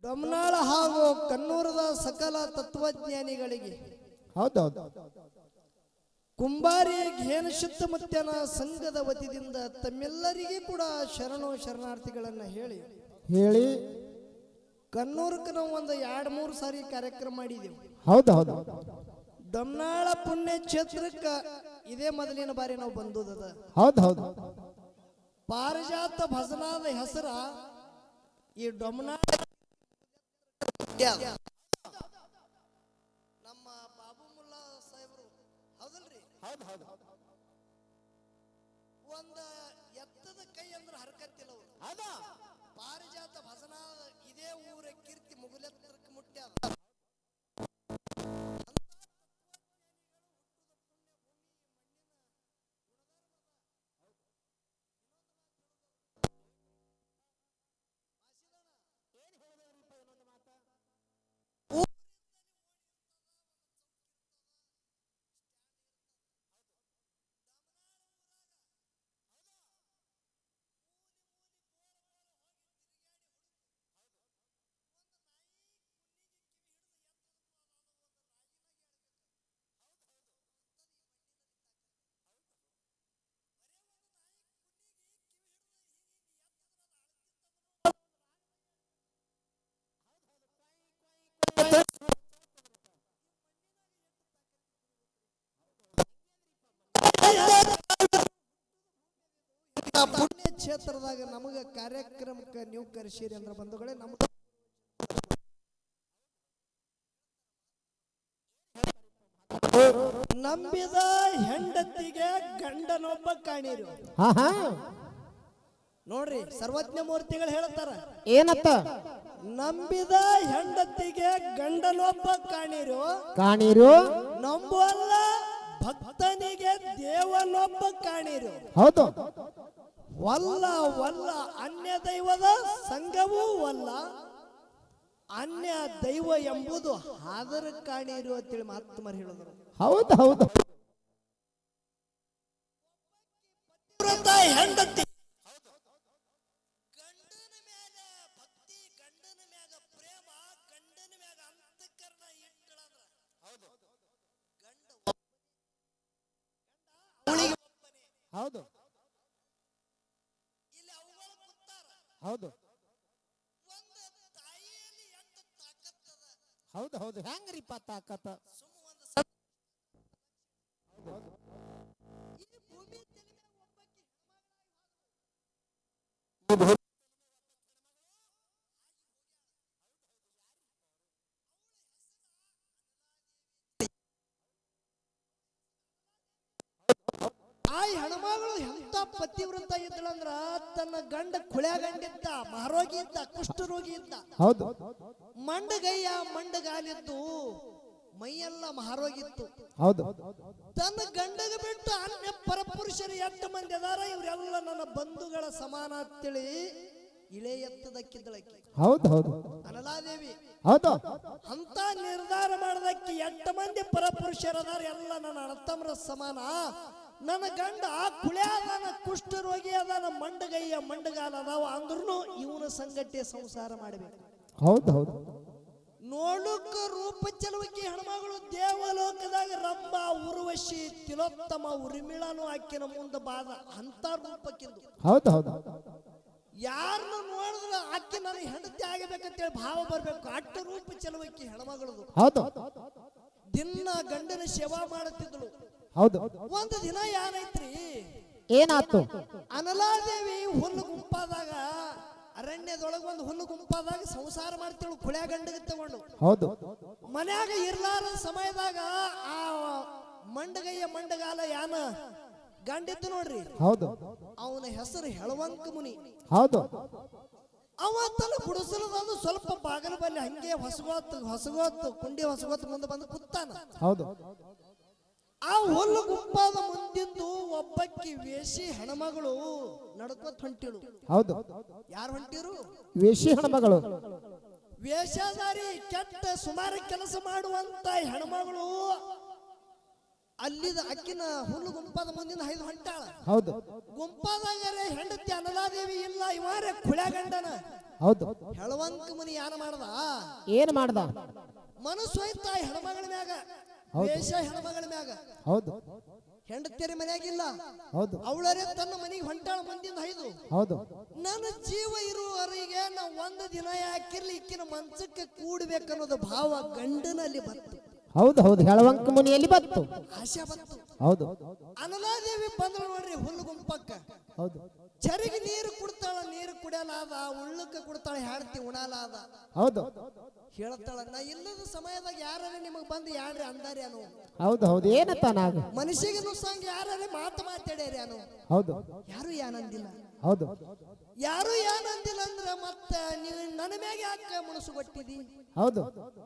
ಡೊಮ್ನಾಳ ಹಾಗೂ ಕನ್ನೂರದ ಸಕಲ ತತ್ವಜ್ಞಾನಿಗಳಿಗೆ ಹೌದೌದು ಕುಂಬಾರಿ ಘೇನ ಶುದ್ಧಮತ್ಯನ ಸಂಘದ ವತಿಯಿಂದ ತಮ್ಮೆಲ್ಲರಿಗೂ ಕೂಡ ಶರಣು ಶರಣಾರ್ಥಿಗಳನ್ನ ಹೇಳಿ ಕನ್ನೂರಕ್ಕೆ ನಾವು ಒಂದು 2-3 ಸಾರಿ ಕಾರ್ಯಕ್ರಮ ಮಾಡಿದೆವು. ಹೌದೌದು ಡೊಮ್ನಾಳ ಪುಣ್ಯ ಕ್ಷೇತ್ರಕ್ಕೆ ಇದೇ ಮೊದಲಿನ ಬಾರಿ ನಾವು ಬಂದದ. ಹೌದೌದು ಪಾರಿಜಾತ ಭಜನಾದ ಹೆಸರ ಈ ಡೊಮ್ನಾಳ ನಮ್ಮ ಬಾಬು ಮುಲ್ಲಾ ಸಾಹೇಬರು ಹೌದಲ್ರಿ, ಒಂದ ಎತ್ತದ ಕೈ ಅಂದ್ರೆ ಹರಕತ್ತಿಲ್ಲ ಅವರು. ಪಾರಿಜಾತ ಭಜನಾದ ಇದೇ ಊರ ಕೀರ್ತಿ ಮುಗುಲೆತ್ತರಕ್ಕೆ ಮುಟ್ಟ್ಯಾದ. ಪುಣ್ಯ ಕ್ಷೇತ್ರದಾಗ ನಮಗ ಕಾರ್ಯಕ್ರಮಕ್ಕೆ ನೀವು ಕರೆಸಿರಿ ಅಂದ್ರೆ ಬಂಧುಗಳೇ, ನಮ್ಗ ನಂಬಿದ ಹೆಂಡತಿಗೆ ಗಂಡನೊಬ್ಬ ಕಾಣಿರು. ನೋಡ್ರಿ, ಸರ್ವಜ್ಞ ಮೂರ್ತಿಗಳು ಹೇಳ್ತಾರ ಏನತ್ತ, ನಂಬಿದ ಹೆಂಡತಿಗೆ ಗಂಡನೊಬ್ಬ ಕಾಣಿರು ನಂಬುವಲ್ಲ ಭಕ್ತನಿಗೆ ದೇವನೊಬ್ಬ ಕಾಣಿರು. ಹೌದು ವಲ್ಲ ವಲ್ಲ ಅನ್ಯ ದೈವದ ಸಂಘವೂ ವಲ್ಲ, ಅನ್ಯ ದೈವ ಎಂಬುದು ಹಾದರ ಕಾಣಿರು ಅಂತೇಳಿ ಮಹಾತ್ಮರು ಹೇಳಿದ್ರು. ಹೌದು ಹೌದು ಹೆಂಡತಿ ಗಂಡನ ಮ್ಯಾಗ ಭಕ್ತಿ, ಗಂಡನ ಮ್ಯಾಗ ಪ್ರೇಮ, ಗಂಡನ ಮ್ಯಾಗ ಅಂತಃಕರಣ ಇಟ್ಟಳಂದ್ರ ಗಂಡ ಹೌದು ಇಲ್ಲಿ ಅವುಗಳು ಕೂತಾರ. ಹೌದು ಒಂದು ತಾಯಿಯಲ್ಲಿ ಎಷ್ಟು ತಾಕತ್ತದ. ಹೌದು ಹೌದು ಹೆಂಗ್ರಿಪ್ಪ ತಾಕತ್ತ. ಈ ಭೂಮಿ ತಲೆ ಮ್ಯಾಗ ಒಬ್ಬಾಕಿ ಆ ಹೆಣ್ಮಗಳು ಎಂತ ಪತಿವ್ರತ ಇದ್ದಳಂದ್ರ ತನ್ನ ಗಂಡ ಕುಳ್ಯಾಗಂಡಿದ್ದ, ಮಹಾರೋಗಿ ಇದ್ದ, ಕುಷ್ಠರೋಗಿ ಇದ್ದ. ಹೌದು ಮಂಡಗಯ್ಯ ಮಂಡಗಾಲಿದ್ದು ಮೈಯೆಲ್ಲ ಮಹಾರೋಗಿತ್ತು. ಹೌದು ತನ್ನ ಗಂಡಗ ಬಿಟ್ಟು ಅನ್ಯ ಪರಪುರುಷರು 8 ಮಂದಿ ಅದಾರ, ಇವರೆಲ್ಲ ನನ್ನ ಬಂಧುಗಳ ಸಮಾನ ಅಂತೇಳಿ ಇಳೆ ಎತ್ತದಕ್ಕಿದ್ದಳಕ್ಕಿ. ಹೌದು ಹೌದು ಅನಲಾದೇವಿ ಹೌದು ಅಂತ ನಿರ್ಧಾರ ಮಾಡದಕ್ಕೆ 8 ಮಂದಿ ಪರಪುರುಷರದಾರ, ಎಲ್ಲ ನನ್ನ ಅಣ್ಣತಮ್ಮರ ಸಮಾನ. ನನ್ನ ಗಂಡ ಕುಳ್ಯಾದನ, ಕುಷ್ಠರೋಗಿ ಅದಾನ, ಮಂಡಗಯ್ಯ ಮಂಡಗಾಲ ಅದಾವ ಅಂದ್ರೂ ಇವನ ಸಂಗಟ್ಟೆ ಸಂಸಾರ ಮಾಡಬೇಕು. ಹೌದು ಹೌದು ನೋಡುಕ ರೂಪ ಚೆಲುವಕಿ ಹೆಣ್ಮಗಳು ದೇವಲೋಕದಾಗ ರಂಭ, ಉರ್ವಶಿ, ತಿಲೋತ್ತಮ, ಉರ್ಮಿಳನು ಆಕಿನ ಮುಂದೆ ಬಾದ ಅಂತ ರೂಪಕ್ಕಿಂದು. ಹೌದು ಹೌದು ಯಾರನ್ನು ನೋಡಿದ್ರೆ ಆಕಿ ನನಗೆ ಹೆಂಡತಿ ಆಗಬೇಕಂತೇಳಿ ಭಾವ ಬರ್ಬೇಕು. ಅಟ್ಟ ರೂಪ ಚೆಲುವಕಿ ಹೆಣ್ಮಗಳದು. ಹೌದು ದಿನ ಗಂಡನ ಸೇವಾ ಮಾಡುತ್ತಿದ್ದಳು. ಹೌದು ಒಂದು ದಿನ ಏನೈತ್ರಿ, ಏನಾತು, ಅನಲಾದೇವಿ ಹುಲ್ಲು ಗುಂಪಾದಾಗ, ಅರಣ್ಯದೊಳಗ ಒಂದು ಹುಲ್ಲು ಗುಂಪಾದಾಗ ಸಂಸಾರ ಮಾಡ್ತಿಳು ಕುಳ್ಯಾ ಗಂಡಗೆ ತಗೊಂಡು. ಹೌದು ಮನ್ಯಾಗ ಇರ್ಲಾರ ಸಮಯದಾಗ ಆ ಮಂಡಗಯ್ಯ ಮಂಡಗಾಲ ಯಾನ ಗಂಡಿದ್ದು ನೋಡ್ರಿ, ಹೌದು ಅವನ ಹೆಸರು ಹೆಳವಂಕ ಮುನಿ. ಹೌದು ಅವ ತನ್ನ ಗುಡಿಸಲದ ಸ್ವಲ್ಪ ಬಾಗಲ ಬಲ್ಲಿ ಹಂಗೆ ಹೊಸಗೋತ್ ಕುಂಡಿ ಹೊಸಗೋತ್ ಮುಂದೆ ಬಂದು ಕುತ್ತಾನ. ಹೌದು ಆ ಹುಲ್ಲು ಗುಂಪಾದ ಮುಂದಿಂದು ಒಬ್ಬಕ್ಕಿ ವೇಷಿ ಹೆಣ್ಮಗಳು ನಡ್ಕೋತ್ ಹೊಂಟಿಳು. ಹೌದು ಯಾರು ಹೊಂಟಿರು? ವೇಷಿ ಹೆಣ್ಮಗಳು. ವೇಷಧಾರಿ ಕೆಟ್ಟ ಸುಮಾರು ಕೆಲಸ ಮಾಡುವಂತ ಹೆಣ್ಮಗಳು ಅಲ್ಲಿದ ಅಕ್ಕಿನ ಹುಲ್ಲು ಗುಂಪಾದ ಮುಂದಿನ ಹೈದು ಹೊಂಟಾಳ. ಹೌದು ಗುಂಪಾದಾಗರೆ ಹೆಂಡತಿ ಅನಲಾದೇವಿ ಇಲ್ಲ, ಇವರೇ ಕುಳ್ಯಾಗಂಡನ ಹೌದು ಹೆಳವಂಕ ಮುನಿ ಯಾನ ಮಾಡ್ದ ಏನ್ ಮಾಡ್ದ ಮನಸ್ಸು ಹೋಯ್ತಾ ಹೆಣ್ಮಗಳ ಮ್ಯಾಗ ವೇಷ ಹೆಣ್ಮಗಳ ಮ್ಯಾಗ ಹೌದು ಹೆಂಡತಿಯರ ಮನ್ಯಾಗಿಲ್ಲ ಹೌದು ಅವಳರೇ ತನ್ನ ಮನೆಗೆ ಹೊಂಟಾಳ ಮಂದಿಯಿಂದ ಐದು ಹೌದು ನನ್ನ ಜೀವ ಇರುವವರೆಗೆ ನಾ ಒಂದು ದಿನ ಯಾಕಿರ್ಲಿ ಇಕ್ಕಿನ ಮನ್ಸಕ್ಕೆ ಕೂಡ್ಬೇಕನ್ನೋದು ಭಾವ ಗಂಡನಲ್ಲಿ ಬಂತು ಹೌದು ಹೌದು ಹೇಳವಂಕ ಮುನಿಯಲ್ಲಿ ಬಂತು ಆಶೆ ಬಂತು ಹೌದು ಅನಲಾದೇವಿ ಬಂದ್ರು ನೋಡ್ರಿ ಹುಲ್ಲು ಗುಂಪಕ್ಕ ಹೌದು ಚರಿಗೆ ನೀರು ಕುಡ್ತಾಳ ನೀರು ಕುಡಿಯಲಾದ ಉಳ್ಳಕ್ಕೆ ಕುಡ್ತಾಳ ಹೆಂಡತಿ ಉಣಲಾದ ಹೌದು ಹೇಳ್ತಾಳ ನಾ ಇಲ್ಲದ ಸಮಯದಾಗ ಯಾರೇ ನಿಮಗ್ ಬಂದು ಯಾರ್ರಿ ಅಂದಾರಿ ಅನು ಹೌದು ಹೌದು ಏನತ್ತ ನಾಗ ಮನುಷ್ಯಗೆ ನುಸ್ಸಂಗ ಯಾರೇ ಮಾತಾಡ್ಯಾರಿ ಅನು ಹೌದು ಯಾರು ಏನಂದಿಲ್ಲ ಹೌದು ಯಾರು ಏನಂದಿಲ್ಲ ಅಂದ್ರ ಮತ್ತ ನೀವು ನನ್ನ ಮ್ಯಾಗ ಯಾಕೆ ಮನಸ್ಸು ಕೊಟ್ಟಿದಿ ಹೌದು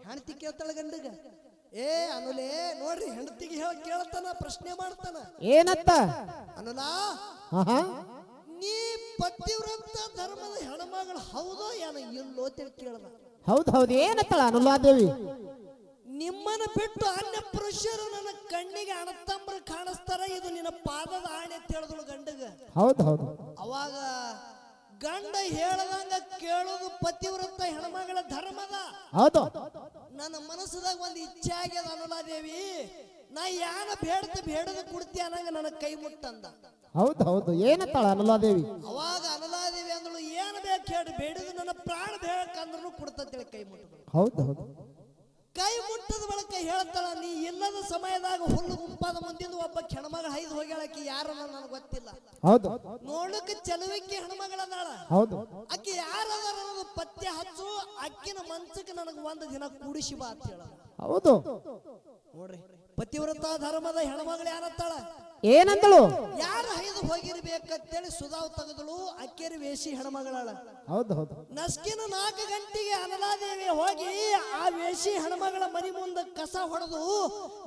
ಹೆಂಡತಿ ಕೇಳ್ತಾಳ ಗಂಡಗ ಏ ಅನುಲೇ ನೋಡ್ರಿ ಹೆಂಡತಿಗೆ ಕೇಳ್ತಾನ ಪ್ರಶ್ನೆ ಮಾಡ್ತಾನ ಏನತ್ತ ಅನುಲಾ ಹಾ ನೀ ಪತಿವ್ರತ ಧರ್ಮದ ಹೆಣ್ಮಗಳು ಹೌದೋ ಏನ ಇಲ್ಲೋ ತಿಳಿ ಕೇಳದ ಹೌದು ಹೌದು ಏನತ್ತಳ ಅನುಲಾದೇವಿ ನಿಮ್ಮನ್ನ ಬಿಟ್ಟು ಅನ್ಯ ಪುರುಷರು ನನ್ನ ಕಣ್ಣಿಗೆ ಅಣತಂಬ್ರ ಕಾಣಿಸ್ತಾರ ಇದು ನಿನ್ನ ಪಾದದ ಆಣೆ ಅಂತ ಹೇಳಿದಳು ಗಂಡಗ ಹೌದು ಹೌದು ಅವಾಗ ಗಂಡ ಹೇಳದಂಗ ಕೇಳೋದು ಪತಿವ್ರತ ಹೆಣ್ಮಗಳ ಧರ್ಮದ ಹೌದು ನನ್ನ ಮನಸ್ಸದಾಗ ಒಂದು ಇಚ್ಛೆ ಆಗ್ಯದ ಅನುಲಾದೇವಿ ನಾ ಯಾನ ಬೇಡದ ಕುಡ್ತಿ ಅನ್ನಂಗ ನನ್ನ ಕೈ ಮುಟ್ಟಂದ ಹೌದು ಹೌದು ಏನತ್ತಳ ಅನುಲಾದೇವಿ ಅವಾಗ ಅನುಲಾದೇವಿ ಅಂದಳು ಏನ್ ಬೇಕು ಹೇಳಿ ಬೇಡದು ನನ್ನ ಪ್ರಾಣ ಬೇಕಂದ್ರೂ ಕೊಡ್ತಂತೇಳಿ ಕೈ ಮುಟ್ಟ ಹೌದು ಹೌದು ಕೈ ಮುಟ್ಟದ ಬಳಕ ಹೇಳ್ತಾಳ ನೀ ಇಲ್ಲದ ಸಮಯದಾಗ ಹುಲ್ಲು ಗುಂಪಾದ ಮುಂದಿನ ಒಬ್ಬ ಹೆಣ್ಮಗಳ ಐದು ಹೋಗ್ಯಾಳಕಿ ಯಾರನ್ನ ನನಗೆ ಗೊತ್ತಿಲ್ಲ ಹೌದು ನೋಡಕ್ಕೆ ಚಲುವಿಕೆ ಹೆಣ್ಮಗಳದಾಳ ಹೌದು ಅಕ್ಕಿ ಯಾರದಾರ ಅನ್ನೋದು ಪತ್ತೆ ಹಚ್ಚು ಅಕ್ಕಿನ ಮನ್ಸಕ್ಕೆ ನನಗೆ ಒಂದು ದಿನ ಕೂಡಿಸಿ ಬಾ ಅಂತ ಹೇಳ ಹೌದು ನೋಡ್ರಿ ಪತಿವ್ರತ ಧರ್ಮದ ಹೆಣ್ಮಗಳು ಯಾರತ್ತಾಳ ಏನಂದಳು ಯಾರ ಐದು ಹೋಗಿರ್ಬೇಕಂತೇಳಿ ಸುಧಾವ್ ತೆಗೆದಳು ಅಕ್ಕೇರಿ ವೇಷಿ ಹೆಣ್ಮಗಳಾಳ ಹೌದು ಹೌದು ನಸ್ಕಿನ 4 ಗಂಟೆಗೆ ಅನಲಾದೇವಿ ಹೋಗಿ ಆ ವೇಷಿ ಹೆಣ್ಮಗಳ ಮನಿ ಮುಂದೆ ಕಸ ಹೊಡೆದು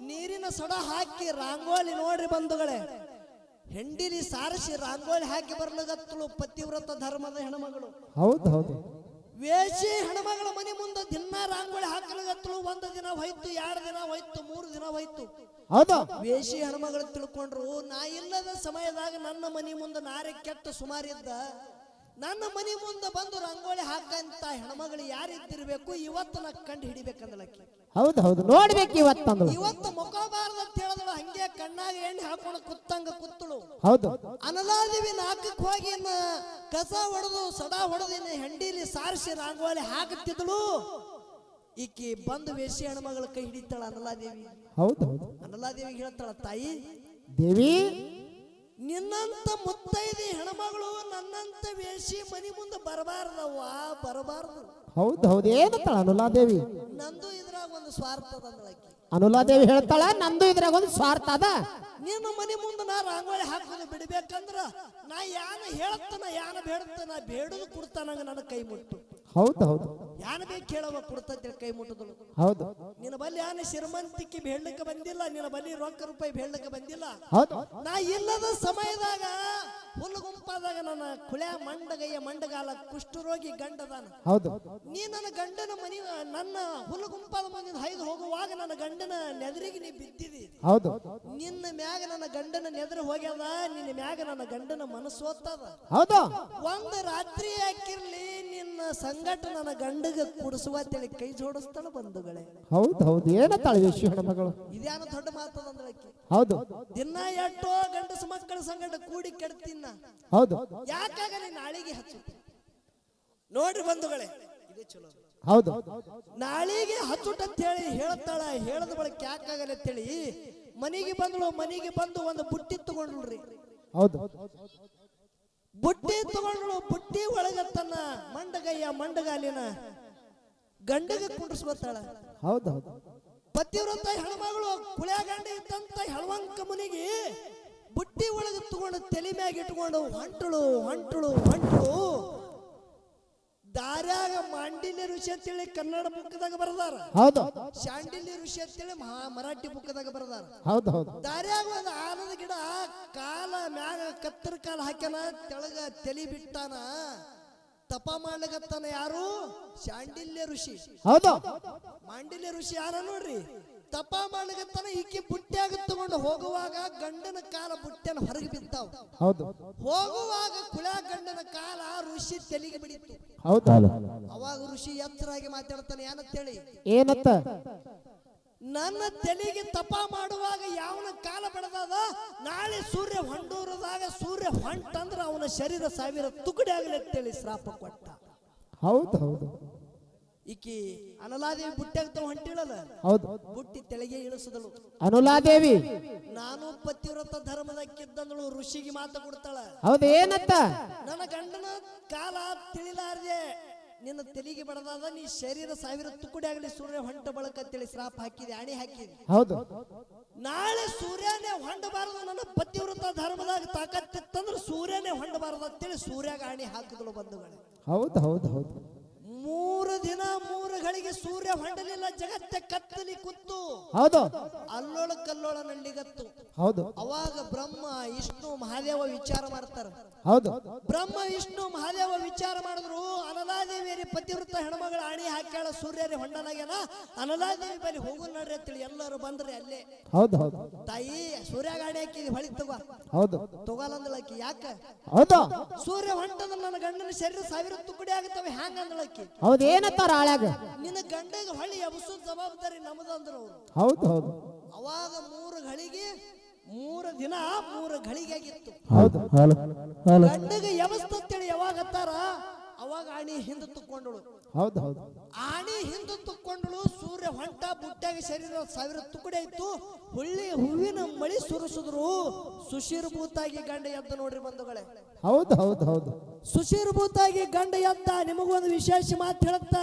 ನೀರಿನ ಸೊಡ ಹಾಕಿ ರಂಗೋಲಿ ನೋಡ್ರಿ ಬಂಧುಗಳೇ ಹೆಂಡಿಲಿ ಸಾರಿಸಿ ರಂಗೋಲಿ ಹಾಕಿ ಬರ್ಲಗತ್ತಳು ಪತಿವ್ರತ ಧರ್ಮದ ಹೆಣ್ಮಗಳು ಹೌದು ಹೌದು ವೇಷಿ ಹೆಣ್ಮಗಳ ಮನೆ ಮುಂದೆ ದಿನ ರಂಗೋಲಿ ಹಾಕಲಗತ್ತಳು 1 ದಿನ ಹೋಯ್ತು 2 ದಿನ ಹೋಯ್ತು 3 ದಿನ ಹೋಯ್ತು ಹೌದು ವೇಷಿ ಹೆಣ್ಮಗಳು ತಿಳ್ಕೊಂಡ್ರು ನಾ ಇಲ್ಲದ ಸಮಯದಾಗ ನನ್ನ ಮನಿ ಮುಂದೆ ನಾರೆ ಕೆಟ್ಟ ಸುಮಾರಿದ್ದ ನನ್ನ ಮನಿ ಮುಂದೆ ಬಂದು ರಂಗೋಲಿ ಹಾಕಂತ ಹೆಣ್ಮಗಳು ಯಾರಿದ್ದಿರ್ಬೇಕು ಇವತ್ತು ನಾ ಕಂಡು ಹಿಡಿಬೇಕಂದಲಕ್ಕಿ ಹೌದು ಹೌದು ನೋಡ್ಬೇಕು ಇವತ್ತಂದಳು ಇವತ್ತು ಮುಖಬಾರ್ದು ಅಂತ ಹೇಳಿದಳು ಹಂಗೆ ಕಣ್ಣಾಗ ಎಣ್ಣೆ ಹಾಕೊಂಡು ಕುತ್ತಂಗ ಕುತ್ತಳು ಹೌದು ಅನಲಾದೇವಿ 4ಕ್ಕೆ ಹೋಗಿ ಕಸ ಹೊಡೆದು ಸಡಾ ಹೊಡೆದು ಹೆಂಡಿಲಿ ಸಾರಿಸಿ ರಂಗೋಲಿ ಹಾಕುತ್ತಿದ್ದಳು ಈಕಿ ಬಂದು ವೇಷಿ ಹೆಣ್ಮಗಳ ಕೈ ಹಿಡಿತಾಳ ಅನಲಾದೇವಿ ಹೌದು ಹೌದು ಅನಲಾದೇವಿ ಹೇಳ್ತಾಳ ತಾಯಿ ದೇವಿ ನಿನ್ನಂತ ಮುತ್ತೈದಿ ಹೆಣ್ಮಗಳು ನನ್ನಂತ ವೇಷಿ ಮನಿ ಮುಂದೆ ಬರಬಾರ್ದವ್ವ ಬರಬಾರ್ದು ಹೌದು ಹೌದು ಏನತ್ತಳ ಅನುಲಾದೇವಿ ನಂದು ಇದ್ರಾಗ ಒಂದು ಸ್ವಾರ್ಥದ ಅಂದಳಕಿ ಅನುಲಾದೇವಿ ಹೇಳ್ತಾಳ ನಂದು ಇದ್ರಾಗ ಒಂದು ಸ್ವಾರ್ಥ ಅದ ನಿನ್ನ ಮನಿ ಮುಂದೆ ನಾ ರಂಗೋಲಿ ಹಾಕೋದು ಬಿಡ್ಬೇಕಂದ್ರ ನಾ ಯಾನ ಹೇಳ್ತಾನ ಯಾನ ಬೇಡತ್ತ ನಾ ಬೇಡದು ಕೊಡ್ತಾನಂಗ ನನ್ನ ಕೈ ಮುಟ್ಟು ಹೌದು ಹೌದು ಯಾನ ಬೇಕು ಕೇಳವ ಕೊಡ್ತಂತೇಳಿ ಕೈ ಮುಟ್ಟದಳು ಹೌದು ನಿನ್ನ ಬಲ್ಲಿ ಯಾನ ಶ್ರೀಮಂತಿಕೆ ಬೇಡಲಿಕ್ಕೆ ಬಂದಿಲ್ಲ ನಿನ್ನ ಬಲ್ಲಿ ರೊಕ್ಕ ರೂಪಾಯಿ ಬೇಡಲಿಕ್ಕೆ ಬಂದಿಲ್ಲ ಹೌದು ನಾ ಇಲ್ಲದ ಸಮಯದಾಗ ಹುಲ್ಲು ಗುಂಪಾದಾಗ ನನ್ನ ಕುಳ್ಯ ಮಂಡಗಯ್ಯ ಮಂಡಗಾಲ ಕುಷ್ಠರೋಗಿ ಗಂಡದಾನ ಹೌದು ನೀ ನನ್ನ ಗಂಡನ ಮನಿ ನನ್ನ ಹುಲ್ಲು ಗುಂಪಾದ ಮಂದಿನ ಹೈದು ಹೋಗುವಾಗ ನನ್ನ ಗಂಡನ ನೆದರಿಗೆ ನೀ ಬಿದ್ದಿದಿ ಹೌದು ನಿನ್ನ ಮ್ಯಾಗ ನನ್ನ ಗಂಡನ ನೆದರು ಹೋಗ್ಯದ ನಿನ್ನ ಮ್ಯಾಗ ನನ್ನ ಗಂಡನ ಮನಸ್ಸು ಓದ್ತದ ಹೌದು ಒಂದು ರಾತ್ರಿ ಯಾಕಿರ್ಲಿ ನಿನ್ನ ಸಂಗಟ ನನ್ನ ಗಂಡಗ ಕುಡಿಸುವ ಅಂತೇಳಿ ಕೈ ಜೋಡಿಸ್ತಾಳ ಬಂಧುಗಳೇ ಹೌದು ಹೌದು ಏನತ್ತಾಳ ವೇಷಿ ಹೆಣ್ಮಗಳು ಇದ್ಯಾನ ದೊಡ್ಡ ಮಾತದಂದ್ರಕ್ಕೆ ಹೌದು ದಿನ ಎಷ್ಟೋ ಗಂಡಸ ಮಕ್ಕಳ ಸಂಗಟ ಕೂಡಿ ಕೆಡ್ತೀನ ಹೌದು ಯಾಕಾಗಲಿ ನಾಳಿಗೆ ಹಚ್ಚುತ್ತೆ ನೋಡ್ರಿ ಬಂಧುಗಳೇ ಇದೇ ಚಲೋ ಹೌದು ನಾಳಿಗೆ ಹಚ್ಚುಟ್ ಅಂತ ಹೇಳಿ ಹೇಳ್ತಾಳ ಹೇಳದ ಬಳಕ ಯಾಕಾಗಲ್ಲ ಅಂತೇಳಿ ಮನೆಗೆ ಬಂದಳು ಮನೆಗೆ ಬಂದು ಒಂದು ಬುಟ್ಟಿ ತಗೊಂಡ್ರಿ ಹೌದು ಬುಟ್ಟಿ ತಗೊಂಡ್ಳು ಬುಟ್ಟಿ ಒಳಗ ತನ್ನ ಮಂಡಗಯ್ಯ ಮಂಡಗಾಲಿನ ಗಂಡಗ ಕುಂಡ್ರಿಸ್ಕೊತಾಳ ಹೌದು ಹೌದು ಪತಿವ್ರತ ಹೆಣ್ಮಗಳು ಕುಳ್ಯ ಗಂಡ ಇದ್ದಂತ ಹೆಳವಂಕ ಮುನಿಗೆ ಬುಟ್ಟಿ ಒಳಗೆ ತಗೊಂಡು ತಲೆ ಮ್ಯಾಗ ಇಟ್ಕೊಂಡು ಹೊಂಟಳು ದಾರ್ಯಾಗ ಮಾಂಡಿಲ್ಯ ಋಷಿ ಅಂತೇಳಿ ಕನ್ನಡ ಬುಕ್ದಾಗ ಬರದಾರ ಹೌದು ಶಾಂಡಿಲ್ಯ ಋಷಿ ಅಂತೇಳಿ ಮರಾಠಿ ಬುಕ್ದಾಗ ಬರದಾರ ಹೌದು ಹೌದು ದಾರ್ಯಾಗ ಒಂದು ಆಲದ ಗಿಡ ಕಾಲ ಮ್ಯಾಗ ಕತ್ತರ್ ಕಾಲ ಹಾಕ್ಯಾನ ತೆಳಗ ತಲಿ ಬಿಟ್ಟಾನ ತಪ ಮಾಡ್ಲಿಕತ್ತಾನ ಯಾರು ಶಾಂಡಿಲ್ಯ ಋಷಿ ಹೌದು ಮಾಂಡಿಲ್ಯ ಋಷಿ ಯಾರ ನೋಡ್ರಿ ತಪ ಮಾಡ್ಲಿಕತ್ತಾನ ಈಕಿ ಬುಟ್ಟ್ಯಾಗ ತಗೊಂಡು ಹೋಗುವಾಗ ಗಂಡನ ಕಾಲ ಬುಟ್ಟೆನ ಹೊರಗೆ ಬಿದ್ದಾವ. ಹೌದು ಹೋಗುವಾಗ ಕುಳ್ಯಾ ಗಂಡನ ಕಾಲ ಋಷಿ ತೆಲಿಗೆ ಬಿಡಿತ್ತು. ಹೌದು ಅವಾಗ ಋಷಿ ಎಚ್ಚರಾಗಿ ಮಾತಾಡ್ತಾನೆ ಏನಂತೇಳಿ, ಏನತ್ತ ನನ್ನ ತೆಲಿಗೆ ತಪ ಮಾಡುವಾಗ ಯಾವನ ಕಾಲ ಬಡದಾದ ನಾಳೆ ಸೂರ್ಯ ಹೊಂಡೂರದಾಗ ಸೂರ್ಯ ಹೊಂಟಂದ್ರ ಅವನ ಶರೀರ 1000 ತುಕಡಿ ಆಗಲಿ ಅಂತೇಳಿ ಶ್ರಾಪ ಕೊಟ್ಟ. ಹೌದು ಹೌದು ಈಕಿ ಅನಲಾದೇವಿ ಬುಟ್ಟ್ಯಾಗ ಹೊಂಟಿಳಲ್ಲ, ಹೌದು ಬುಟ್ಟಿ ತೆಳಗೆ ಇಳಿಸಿದಳು. ಅನುಲಾದೇವಿ ನಾನು ಪತಿವ್ರತ ಧರ್ಮದಕ್ಕಿದ್ದಂದಳು ಋಷಿಗೆ ಮಾತು ಕೊಡ್ತಾಳ. ಹೌದು ಏನತ್ತ ನನ್ನ ಗಂಡನ ಕಾಲ ತಿಳಿಲಾರ್ದೆ ನಿನ್ನ ತೆಲಿಗೆ ಬಡದಾದ, ನೀ ಶರೀರ 1000 ತುಕಡಿ ಆಗಲಿ ಸೂರ್ಯ ಹೊಂಟ ಬಳಕ ಅಂತೇಳಿ ಶ್ರಾಪ ಹಾಕಿದೆ, ಆಣಿ ಹಾಕಿದೆ. ಹೌದು ನಾಳೆ ಸೂರ್ಯನೇ ಹೊಂಡಬಾರದು, ನನ್ನ ಪತಿವ್ರತ ಧರ್ಮದಾಗ ತಾಕತ್ತಿತ್ತಂದ್ರೆ ಸೂರ್ಯನೇ ಹೊಂಡಬಾರದು ಅಂತೇಳಿ ಸೂರ್ಯಾಗ ಆಣಿ ಹಾಕಿದಳು ಬಂಧುಗಳೇ. ಹೌದು ಹೌದು ಹೌದು 3 ದಿನ 3 ಗಳಿಗೆ ಸೂರ್ಯ ಹೊಂಡಲಿಲ್ಲ, ಜಗತ್ತೆ ಕತ್ತಲಿ ಕೂತು ಹೌದು ಅಲ್ಲೋಳ ಕಲ್ಲೋಳ ನಳ್ಳಿಗತ್ತು. ಹೌದು ಅವಾಗ ಬ್ರಹ್ಮ ವಿಷ್ಣು ಮಹಾದೇವ ವಿಚಾರ ಮಾಡ್ತಾರ. ಹೌದು ಬ್ರಹ್ಮ ವಿಷ್ಣು ಮಹಾದೇವ ವಿಚಾರ ಮಾಡಿದ್ರು, ಅನಲಾದೇವಿಯರಿ ಪತಿವ್ರತ ಹೆಣ್ಮಗಳ ಆಣಿ ಹಾಕ್ಯಾಳ ಸೂರ್ಯರಿ ಹೊಂಡನಾಗ್ಯಾನ, ಅನಲಾದೇವಿ ಬಳಿ ಹೋಗು ನಡ್ರಿ ಅಂತೇಳಿ ಎಲ್ಲರೂ ಬಂದ್ರಿ. ಅಲ್ಲೇ ಹೌದು ಹೌದು ತಾಯಿ ಸೂರ್ಯಾಗ ಆಣಿ ಹಾಕಿದಿ ಹೊಳಿ ತಗೋ, ಹೌದು ತಗೋಲಂದಳಕ್ಕಿ. ಯಾಕ ಹೌದು ಸೂರ್ಯ ಹೊಂಟದ ನನ್ನ ಗಂಡನ ಶರೀರ 1000 ತುಕಡಿ ಆಗತ್ತವೆ ಹ್ಯಾಂಗ ಅಂದಳಕ್ಕಿ. ಹೌದು ಏನತ್ತಾರ ಆಳ್ಯಾಗ ನಿನ್ನ ಗಂಡಗ ಹೊಳಿ ಎಬ್ಸೋ ಜವಾಬ್ದಾರಿ ನಮ್ಮದಂದ್ರು ಅವ್ರು. ಹೌದು ಹೌದು ಅವಾಗ 3 ಗಳಿಗೆ 3 ದಿನ 3 ಗಳಿಗೆ ಆಗಿತ್ತು. ಹೌದು ಗಂಡಗ ಎಬಸ್ತಂತೇಳಿ ಯಾವಾಗ ಹತ್ತಾರ ಅವಾಗ ಆಣಿ ಹಿಂದೆ ತುಕ್ಕೊಂಡಳು. ಹೌದು ಹೌದು ಆಣಿ ಹಿಂದೆ ತುಕ್ಕೊಂಡಳು. ಸೂರ್ಯ ಹೊಂಟ ಬುಟ್ಟಾಗ ಶರೀರ 1000 ತುಕಡಿ ಆಯ್ತು. ಹುಳ್ಳಿ ಹೂವಿನ ಮಳಿ ಸುರಿಸಿದ್ರು, ಸುಶೀರ್ಭೂತಾಗಿ ಗಂಡ ಎದ್ದ ನೋಡ್ರಿ ಬಂಧುಗಳೇ. ಹೌದು ಹೌದು ಹೌದು ಸುಶೀರ್ಭೂತಾಗಿ ಗಂಡ ಎದ್ದ. ನಿಮಗೊಂದು ವಿಶೇಷ ಮಾತು ಹೇಳುತ್ತ,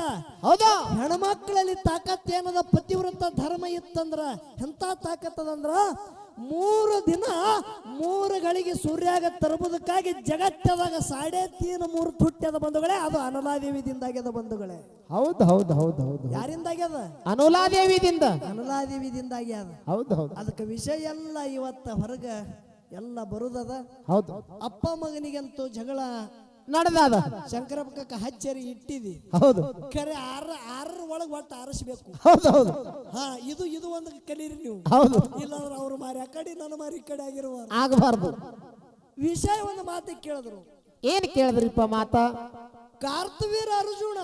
ಹೌದಾ ಹೆಣ್ಮಕ್ಳಲ್ಲಿ ತಾಕತ್ ಏನದ ಪತಿವ್ರತ ಧರ್ಮ ಇತ್ತಂದ್ರ ಎಂತ ತಾಕತ್ತದಂದ್ರ 3 ದಿನ 3 ಗಳಿಗೆ ಸೂರ್ಯಾಗ ತರಬುದಕ್ಕಾಗಿ ಜಗತ್ತದಾಗ 3.5 ತುಟ್ಟ್ಯದ ಬಂಧುಗಳೇ. ಅದು ಅನಲಾದೇವಿದಿಂದಾಗ್ಯದ ಬಂಧುಗಳೇ. ಹೌದು ಹೌದು ಹೌದು ಹೌದು ಯಾರಿಂದಾಗ್ಯದ? ಅನುಲಾದೇವಿದಿಂದ ಅನಲಾದೇವಿದಿಂದಾಗ್ಯದ. ಹೌದು ಹೌದು ಅದಕ್ಕೆ ವಿಷಯ ಎಲ್ಲ ಇವತ್ತ ಹೊರಗ ಎಲ್ಲ ಬರುದದ. ಹೌದು ಅಪ್ಪ ಮಗನಿಗಂತೂ ಜಗಳ ನಡೆದಾದ ಶಂಕರಪ್ಪಕ್ಕ ಹಚ್ಚರಿ ಇಟ್ಟಿದಿ. ಹೌದು ಖರೆ 6 ಒಳಗೆ ಒಟ್ಟು ಆರಿಸ್ಬೇಕು. ಹೌದು ಹೌದು ಹಾ ಇದು ಒಂದು ಕಲೀರಿ ನೀವು. ಹೌದು ಇಲ್ಲಾಂದ್ರೆ ಅವ್ರ ಮಾರಿ ಆ ಕಡೆ ನನ್ನ ಮಾರಿ ಈ ಕಡೆ ಆಗಿರುವ ಆಗಬಾರ್ದು. ವಿಷಯ ಒಂದು ಮಾತು ಕೇಳಿದ್ರು. ಏನ್ ಕೇಳಿದ್ರಿಪ್ಪ ಮಾತ? ಕಾರ್ತವೀರ ಅರ್ಜುನ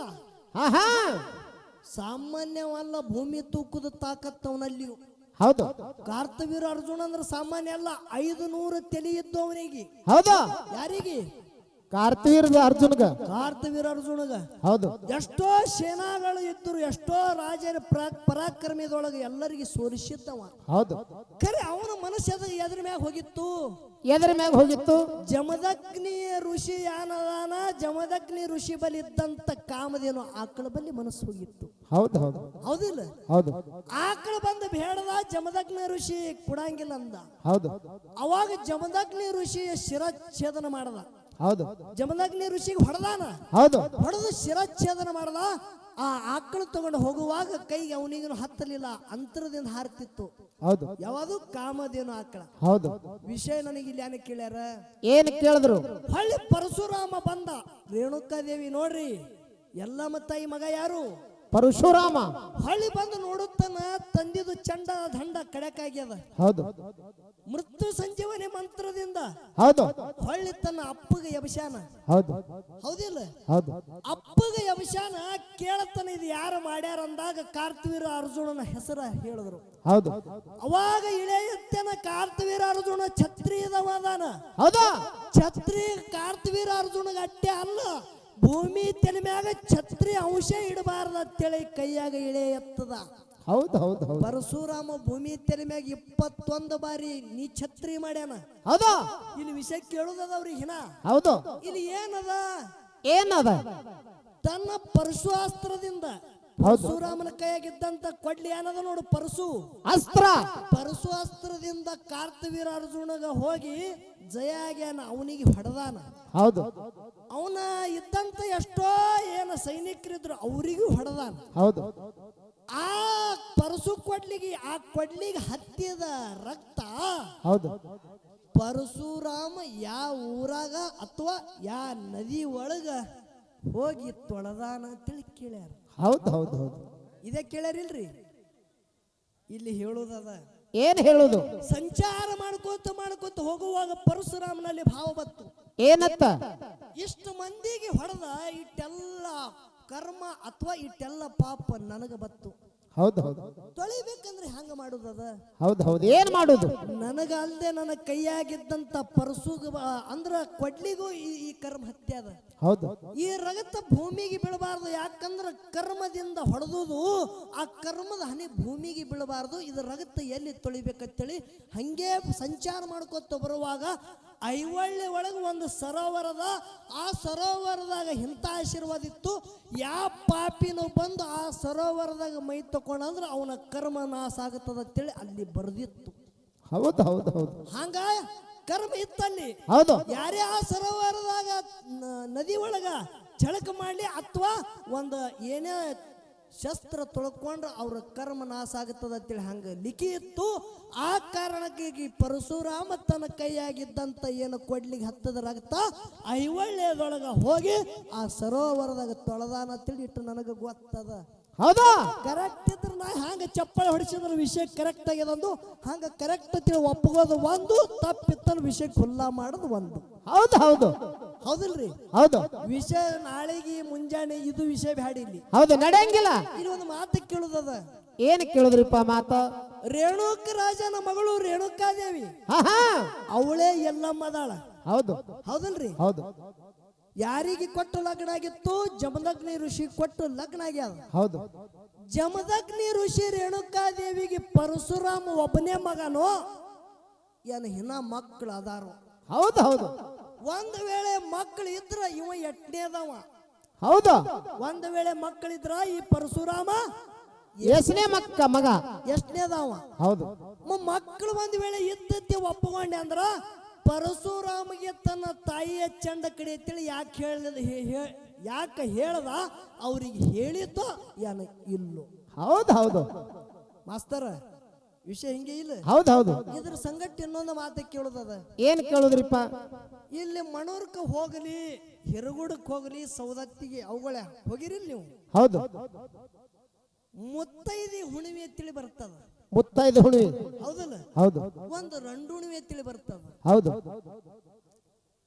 ಆಹಾ ಸಾಮಾನ್ಯವಲ್ಲ, ಭೂಮಿ ತೂಕದ ತಾಕತ್ತವನಲ್ಲಿಯೂ. ಹೌದು ಕಾರ್ತವೀರ ಅರ್ಜುನ ಅಂದ್ರೆ ಸಾಮಾನ್ಯ ಅಲ್ಲ, 500 ತಲೆ ಇದ್ದು ಅವನಿಗೆ. ಹೌದಾ ಯಾರಿಗೆ? ಕಾರ್ತೀರ್ದ ಅರ್ಜುನ್ಗ. ಕಾರ್ತವೀರ ಅರ್ಜುನಗ ಹೌದು ಎಷ್ಟೋ ಸೇನಾಗಳು ಇದ್ರು, ಎಷ್ಟೋ ರಾಜರ ಪರಾಕ್ರಮದೊಳಗೆ ಎಲ್ಲರಿಗೆ ಸೋಲಿಸಿದ್ದವ. ಹೌದು ಖರೆ ಅವನ ಮನಸ್ಸು ಎದ್ರ ಮ್ಯಾಗ ಹೋಗಿತ್ತು. ಎದರ ಮ್ಯಾಗ ಹೋಗಿತ್ತು? ಜಮದಗ್ನಿ ಋಷಿ ಯಾನದಾನ, ಜಮದಗ್ನಿ ಋಷಿ ಬಲಿ ಇದ್ದಂತ ಕಾಮದೇನು ಆಕಳ ಬಲ್ಲಿ ಮನಸ್ಸು ಹೋಗಿತ್ತು. ಹೌದು ಹೌದು ಹೌದಿಲ್ಲ? ಹೌದು ಆಕಳ ಬಂದು ಬೇಡದ, ಜಮದಗ್ನಿ ಋಷಿ ಕೊಡಂಗಿಲ್ಲ ಅಂದ. ಹೌದು ಅವಾಗ ಜಮದಗ್ನಿ ಋಷಿಯ ಶಿರಚ್ಛೇದನ ಮಾಡದ. ಹೌದು ಜಮದಗ್ನಿ ಋಷಿಗೆ ಹೊಡೆದಾನ. ಹೌದು ಹೊಡೆದು ಶಿರಚ್ಛೇದನ ಮಾಡದ. ಆ ಆಕಳು ತಗೊಂಡು ಹೋಗುವಾಗ ಕೈಗೆ ಅವನಿಗೂ ಹತ್ತಲಿಲ್ಲ, ಅಂತರದಿಂದ ಹಾರ್ತಿತ್ತು. ಹೌದು ಯಾವುದು? ಕಾಮಧೇನು ಆಕಳ. ಹೌದು ವಿಷಯ ನನಗೆ ಇಲ್ಲಿ ಏನ ಕೇಳ್ಯಾರ? ಏನ್ ಕೇಳಿದ್ರು? ಹೊಳ್ಳಿ ಪರಶುರಾಮ ಬಂದ. ರೇಣುಕಾದೇವಿ ನೋಡ್ರಿ, ಎಲ್ಲಮ್ಮ ತಾಯಿ ಮಗ ಯಾರು? ಪರಶುರಾಮ. ಹೊಳ್ಳಿ ಬಂದು ನೋಡುತ್ತಾನ, ತಂದಿದ್ದು ಚಂಡ ದಂಡ ಕಡಕಾಗ್ಯದ. ಹೌದು ಮೃತ್ಯು ಸಂಜೀವನಿ ಮಂತ್ರದಿಂದ ಹೌದು ಹೊಳ್ಳಿ ತನ್ನ ಅಪ್ಪಗೆ ಯಬಶಾನ. ಹೌದು ಹೌದಿಲ್ಲ? ಹೌದು ಅಪ್ಪಗೆ ಯಬಶಾನ ಕೇಳತನ ಇದು ಯಾರು ಮಾಡ್ಯಾರ ಅಂದಾಗ ಕಾರ್ತವೀರ ಅರ್ಜುನನ ಹೆಸರ ಹೇಳಿದ್ರು. ಹೌದು ಅವಾಗ ಇಳೆಯತ್ತನ ಕಾರ್ತವೀರ ಅರ್ಜುನ ಛತ್ರಿಯದವಾದಾನ. ಹೌದಾ? ಛತ್ರಿ ಕಾರ್ತವೀರ ಅರ್ಜುನಗ ಅಟ್ಟೆ ಅಲ್ಲ, ಭೂಮಿ ತಲೆ ಮ್ಯಾಗ ಛತ್ರಿ ಅಂಶ ಇಡಬಾರ್ದ ಅಂತೇಳಿ ಕೈಯಾಗ ಇಳೆ ಎತ್ತದ. ಹೌದು ಹೌದು ಹೌದು ಪರಶುರಾಮ ಭೂಮಿ ತಲೆ ಮ್ಯಾಗ 21 ಬಾರಿ ನೀ ಛತ್ರಿ ಮಾಡ್ಯಾನ. ಹೌದಾ? ಇಲ್ಲಿ ವಿಷಯ ಕೇಳುದವ್ರಿಗೆ ಹಿನ. ಹೌದು ಇಲ್ಲಿ ಏನದ? ಏನದ? ತನ್ನ ಪರಶುಅಸ್ತ್ರದಿಂದ ಪರಶುರಾಮನ ಕೈಯಾಗಿದ್ದಂತ ಕೊಡ್ಲಿ ಏನದ ನೋಡು, ಪರಶು ಅಸ್ತ್ರ. ಪರಶು ಅಸ್ತ್ರದಿಂದ ಕಾರ್ತವೀರ ಅರ್ಜುನಗ ಹೋಗಿ ಜಯ ಆಗ್ಯಾನ, ಅವನಿಗೆ ಹೊಡೆದಾನ. ಹೌದು ಅವನ ಇದ್ದಂತ ಎಷ್ಟೋ ಏನ ಸೈನಿಕರಿದ್ರು ಅವರಿಗೂ ಹೊಡೆದಾನ. ಹೌದು ಆ ಪರಶು ಕೊಡ್ಲಿಗೆ, ಆ ಕೊಡ್ಲಿಗೆ ಹತ್ತಿದ ರಕ್ತ ಹೌದು ಪರಶುರಾಮ ಯಾವ ಊರಾಗ ಅಥವಾ ಯಾವ ನದಿ ಒಳಗ ಹೋಗಿ ತೊಳೆದಾನ ಅಂತೇಳಿ ಕೇಳ್ಯಾರ. ಹೌದು ಹೌದು ಹೌದು ಇದೇ ಕೇಳ್ಯಾರಿಲ್ರಿ? ಇಲ್ಲಿ ಹೇಳೋದದ ಏನ್ ಹೇಳುದು? ಸಂಚಾರ ಮಾಡ್ಕೋತ ಹೋಗುವಾಗ ಪರಶುರಾಮನಲ್ಲಿ ಭಾವ ಬತ್ತು. ಏನತ್ತ? ಇಷ್ಟು ಮಂದಿಗೆ ಹೊಡೆದ ಇಟ್ಟೆಲ್ಲ ಕರ್ಮ ಅಥವಾ ಇಟ್ಟೆಲ್ಲ ಪಾಪ ನನಗ ಬತ್ತು. ಹೌದು ಹೌದು ತೊಳಿಬೇಕಂದ್ರೆ ಹಂಗ ಮಾಡುದದ. ಹೌದು ಹೌದು ಏನ್ ಮಾಡುದು? ನನಗ ಅಲ್ಲದೆ ನನ್ನ ಕೈಯಾಗಿದ್ದಂತ ಪರಸುಗ ಅಂದ್ರ ಕೊಡ್ಲಿಗೂ ಈ ಕರ್ಮ ಹತ್ಯೆ ಅದ. ಹೌದು ಈ ರಗತ ಭೂಮಿಗೆ ಬೀಳಬಾರ್ದು. ಯಾಕಂದ್ರ ಕರ್ಮದಿಂದ ಹೊಡೆದುದು ಆ ಕರ್ಮದ ಹನಿ ಭೂಮಿಗೆ ಬೀಳಬಾರ್ದು. ಇದು ರಗತ ಎಲ್ಲಿ ತೊಳಿಬೇಕಂತೇಳಿ ಹಂಗೆ ಸಂಚಾರ ಮಾಡ್ಕೊತ ಬರುವಾಗ ಐವಳ್ಳಿ ಒಳಗೆ ಒಂದು ಸರೋವರದ, ಆ ಸರೋವರದಾಗ ಇಂಥ ಆಶೀರ್ವಾದ ಇತ್ತು. ಯಾವ ಪಾಪಿನೂ ಬಂದು ಆ ಸರೋವರದಾಗ ಮೈ ತಕೊಂಡ್ರೆ ಅವನ ಕರ್ಮ ನಾಶ ಆಗುತ್ತದ ಅಂತೇಳಿ ಅಲ್ಲಿ ಬರೆದಿತ್ತು. ಹೌದು ಹೌದು ಹೌದು ಹಂಗ ಕರ್ಮ ಇತ್ತಲ್ಲಿ. ಹೌದು ಯಾರೇ ಆ ಸರೋವರದಾಗ ನದಿ ಒಳಗ ಛಳಕ ಮಾಡ್ಲಿ ಅಥವಾ ಒಂದು ಏನೇ ಶಸ್ತ್ರ ತೊಳ್ಕೊಂಡ್ರೆ ಅವ್ರ ಕರ್ಮ ನಾಶ ಆಗುತ್ತದ ಅಂತೇಳಿ ಹಂಗ ಲಿಖಿ ಇತ್ತು. ಆ ಕಾರಣಕ್ಕಾಗಿ ಪರಶುರಾಮ ತನ್ನ ಕೈಯಾಗಿದ್ದಂತ ಏನು ಕೊಡ್ಲಿಗೆ ಹತ್ತದ ರಕ್ತ ಐವಳ್ಳೆದೊಳಗ ಹೋಗಿ ಆ ಸರೋವರದಾಗ ತೊಳೆದಾನ ಅಂತೇಳಿ ಇಟ್ಟು ನನಗೆ ಗೊತ್ತದ. ಹೌದಾ? ಕರೆಕ್ಟ್ ಇದ್ರ ನಾ ಹಂಗ ಚಪ್ಪಳೆ ಹೊಡಿಸಿದ್ರ ವಿಷಯ ಕರೆಕ್ಟ್ ಆಗ್ಯದಂದು ಹಂಗ ಕರೆಕ್ಟ್ ತಿಳಿ ಒಪ್ಪಗೋದು ಒಂದು, ತಪ್ಪಿತ್ತನ ವಿಷಯ ಖುಲ್ಲಾ ಮಾಡೋದು ಒಂದು. ಹೌದು ಹೌದು ಹೌದಿಲ್ರಿ? ಹೌದು ವಿಷಯ ನಾಳೆಗೆ ಮುಂಜಾನೆ ಇದು ವಿಷಯ ಬ್ಯಾಡಿ. ಇಲ್ಲಿ ಹೌದು ನಡೆಯಂಗಿಲ್ಲ. ಇಲ್ಲಿ ಒಂದು ಮಾತು ಕೇಳುದದ. ಏನ್ ಕೇಳುದ್ರಿಪ್ಪ ಮಾತ? ರೇಣುಕ ರಾಜನ ಮಗಳು ರೇಣುಕಾದೇವಿ ಹಾ ಅವಳೇ ಎಲ್ಲಮ್ಮದಾಳ. ಹೌದು ಹೌದಲ್ರಿ? ಹೌದು ಯಾರಿಗೆ ಕೊಟ್ಟು ಲಗ್ನ ಆಗಿತ್ತು? ಜಮದಗ್ನಿ ಋಷಿ ಕೊಟ್ಟು ಲಗ್ನ ಆಗ್ಯಾದ. ಹೌದು ಜಮದಗ್ನಿ ಋಷಿ ರೇಣುಕಾದೇವಿಗೆ ಪರಶುರಾಮ ಒಬ್ಬನೇ ಮಗನೋ ಏನು ಹಿನ ಮಕ್ಕಳು ಅದಾರು? ಹೌದು ಹೌದು ಒಂದ್ ವೇಳೆ ಮಕ್ಕಳು ಇದ್ರ ಇವ ಎಟ್ನೇದವ. ಹೌದು ಒಂದ್ ವೇಳೆ ಮಕ್ಕಳಿದ್ರ ಈ ಪರಶುರಾಮ ಎಷ್ಟನೇ ಮಗ? ಎಷ್ಟನೇದವ? ಹೌದು ಮಕ್ಕಳು ಒಂದ್ ವೇಳೆ ಇದ್ದತ್ತೆ ಒಪ್ಪಕೊಂಡೆ ಅಂದ್ರ ಪರಶುರಾಮಗೆ ತನ್ನ ತಾಯಿಯ ಚಂಡ ಕಡೆ ಅಂತೇಳಿ ಯಾಕೆ ಹೇಳ್ದ? ಅವ್ರಿಗೆ ಹೇಳಿದ್ದು ಏನ ಇಲ್ಲೋ? ಹೌದು ಹೌದು ಮಾಸ್ತರ ವಿಷಯ ಹಿಂಗೆ ಇಲ್ಲ. ಹೌದು ಹೌದು ಇದ್ರ ಸಂಗತಿ ಇನ್ನೊಂದು ಮಾತು ಕೇಳುದದ. ಏನ್ ಕೇಳುದ್ರಿಪ್ಪ? ಇಲ್ಲಿ ಮಣೂರ್ಕ ಹೋಗಲಿ, ಹಿರಗುಡಕ್ ಹೋಗಲಿ, ಸೌದತ್ತಿಗೆ ಅವುಗಳ ಹೋಗಿರಿ ನೀವು? ಹೌದು ಮುತ್ತೈದಿ ಹುಣಿವಿ ತಿಳಿ ಬರ್ತದ. ಮುತ್ತೈದು ಹುಣಿವಿ? ಹೌದಲ್ಲ? ಹೌದು ಒಂದು ರಂಡುಣಿವಿ ತಿಳಿ ಬರ್ತದ. ಹೌದು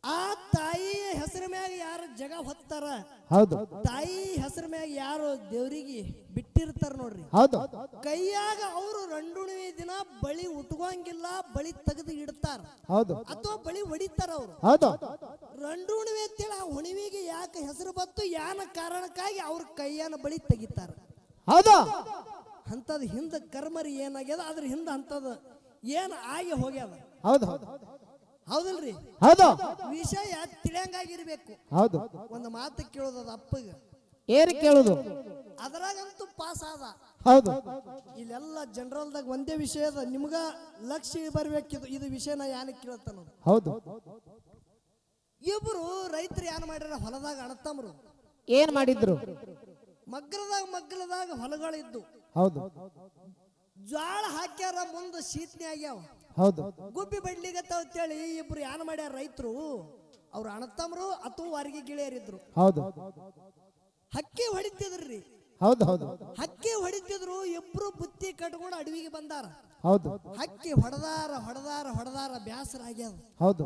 ಆ ತಾಯಿಯ ಹೆಸರ ಮ್ಯಾಗ ಯಾರು ಜಗ ಹೊತ್ತಾರ, ಹೌದು ತಾಯಿ ಹೆಸರ ಮ್ಯಾಗ ಯಾರು ದೇವ್ರಿಗೆ ಬಿಟ್ಟಿರ್ತಾರ ನೋಡ್ರಿ, ಹೌದು ಕೈಯಾಗ ಅವರು ರಂಡುಣಿವಿ ದಿನ ಬಳಿ ಉಟ್ಕೋಂಗಿಲ್ಲ, ಬಳಿ ತೆಗೆದು ಇಡ್ತಾರ. ಹೌದು ಅಥವಾ ಬಳಿ ಹೊಡಿತಾರ ಅವರು. ಹೌದು ರಂಡುಣಿವಿ ಅಂತೇಳಿ ಆ ಹುಣಿವಿಗೆ ಯಾಕೆ ಹೆಸರು ಬತ್ತು? ಯಾನ ಕಾರಣಕ್ಕಾಗಿ ಅವ್ರ ಕೈಯನ ಬಳಿ ತೆಗಿತಾರ. ಹೌದು ಅಂತದ್ ಹಿಂದ ಕರ್ಮರಿ ಏನಾಗ್ಯದ, ಅದ್ರ ಹಿಂದ ಅಂತದ ಏನ್ ಆಗಿ ಹೋಗ್ಯದ. ಹೌದು ಹೌದು ಹೌದಲ್ರಿ? ಹೌದು ವಿಷಯ ತಿಳಿಯಂಗಾಗಿರ್ಬೇಕು. ಹೌದು ಒಂದು ಮಾತು ಕೇಳೋದದ ಅಪ್ಪಗ. ಏನ್ ಕೇಳುದು? ಅದ್ರಾಗಂತೂ ಪಾಸ್ ಆದ. ಹೌದು ಇಲ್ಲೆಲ್ಲ ಜನರಲ್ದಾಗ ಒಂದೇ ವಿಷಯ ಅದ, ನಿಮ್ಗ ಲಕ್ಷ್ಯ ಬರ್ಬೇಕಿದು. ಇದು ವಿಷಯ ನಾ ಯಾನಕ್ಕೆ ಕೇಳ್ತಾನ? ಹೌದು ಇಬ್ರು ರೈತರು ಏನ್ ಮಾಡ್ಯಾರ? ಹೊಲದಾಗ ಅಣತಮ್ರು ಏನ್ ಮಾಡಿದ್ರು? ಮಗ್ಗಲದಾಗ ಹೊಲಗಳಿದ್ದು. ಹೌದು ಜ್ವಾಳ ಹಾಕ್ಯಾರ, ಮುಂದ ಶೀತ್ನೆ ಆಗ್ಯಾವ. ಹೌದು ಗುಬ್ಬಿ ಬಡ್ಲಿಗತ್ತಾವ ಅಂತೇಳಿ ಇಬ್ರು ಏನ್ ಮಾಡ್ಯಾರ ರೈತರು? ಅವ್ರ ಅಣತಮ್ರು ಅಥವಾ ವಾರಿಗೆ ಗಿಳಿಯರಿದ್ರು. ಹೌದು ಹಕ್ಕಿ ಹೊಡಿತಿದ್ರಿ. ಹೌದು ಹೌದು ಹಕ್ಕಿ ಹೊಡಿತಿದ್ರು. ಇಬ್ರು ಬುತ್ತಿ ಕಟ್ಕೊಂಡು ಅಡವಿಗೆ ಬಂದಾರ. ಹೌದು ಹಕ್ಕಿ ಹೊಡೆದಾರ ಬ್ಯಾಸರ ಆಗ್ಯಾದ. ಹೌದು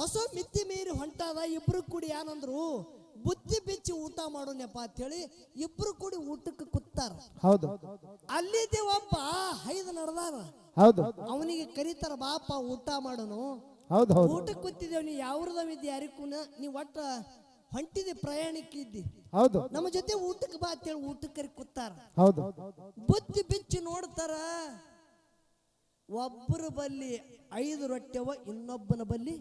ಹೊಸ ಮಿತ್ತಿ ಮೀರಿ ಹೊಂಟಾದ. ಇಬ್ರು ಕೂಡಿ ಏನಂದ್ರು? ಬುತ್ತಿ ಬಿಚ್ಚಿ ಊಟ ಮಾಡೋಣಪ್ಪ ಅಂತೇಳಿ ಇಬ್ರು ಕೂಡಿ ಊಟಕ್ಕೆ ಕೂತಾರ. ಹೌದು ಅಲ್ಲಿದ್ದೆ ಒಬ್ಬ ಹೈದು ನಡೆದಾರ. ಹೌದು ಅವನಿಗೆ ಕರೀತಾರ, ಬಾಪ ಊಟ ಮಾಡೋನು. ಹೌದು ಹೌದು ಊಟಕ್ಕೆ ಕೂತಿದ್ದೇವ್. ನೀ ಯಾವ್ರದವಿದ್ದಿ? ಯಾರಿಗೂ ನೀ ಒಟ್ಟ ಹೊಂಟಿದೆ, ಪ್ರಯಾಣಕ್ಕೆ ಇದ್ದಿ, ಹೌದು ನಮ್ಮ ಜೊತೆ ಊಟಕ್ಕೆ ಬಾ ಅಂತೇಳಿ ಊಟಕ್ಕೆ ಕರಿ ಕೂತಾರ. ಹೌದು ಬುತ್ತಿ ಬಿಚ್ಚಿ ನೋಡ್ತಾರ. ಒಬ್ಬರ ಬಲ್ಲಿ 5 ರೊಟ್ಟಿ ಅವ, ಇನ್ನೊಬ್ಬನ ಬಲ್ಲಿ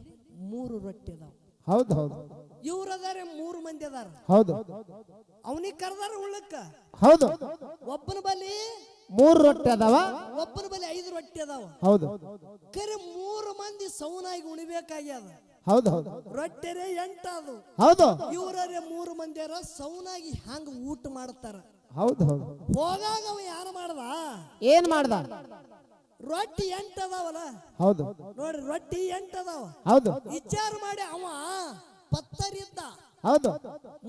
3 ರೊಟ್ಟಿ ಅದಾವ. ಹೌದು ಹೌದು ಇವ್ರದಾರೆ 3 ಮಂದಿ ಅದಾರ. ಹೌದು ಅವನಿಗೆ ಕರ್ದಾರ ಉಳ್ಳಕ್ಕ. ಹೌದು ಒಬ್ಬನ ಬಲ್ಲಿ 3 ರೊಟ್ಟಿ ಅದಾವ, ಒಬ್ಬನ ಬಲ್ಲಿ 5 ರೊಟ್ಟಿ ಅದಾವ. ಹೌದು ಕರೆ 3 ಮಂದಿ ಸೌನಾಗಿ ಉಣಿಬೇಕಾಗ್ಯದ. ಹೌದು ಹೌದು ರೊಟ್ಟೆರೆ 8 ಅದು. ಹೌದು ಇವ್ರೇ 3 ಮಂದಿಯರ ಸೌನಾಗಿ ಹಂಗ ಊಟ ಮಾಡ್ತಾರ. ಹೌದು ಹೌದು ಹೋಗಾಗ ಅವ ಯಾರು ಮಾಡ್ದ? ಏನ್ ಮಾಡ್ದ? ರೊಟ್ಟಿ 8 ಅದಾವಲ್ಲ ಹೌದು ನೋಡ್ರಿ, ರೊಟ್ಟಿ 8 ಅದಾವ. ಹೌದು ವಿಚಾರ ಮಾಡಿ ಅವ ಪತ್ತರಿದ್ದ. ಹೌದು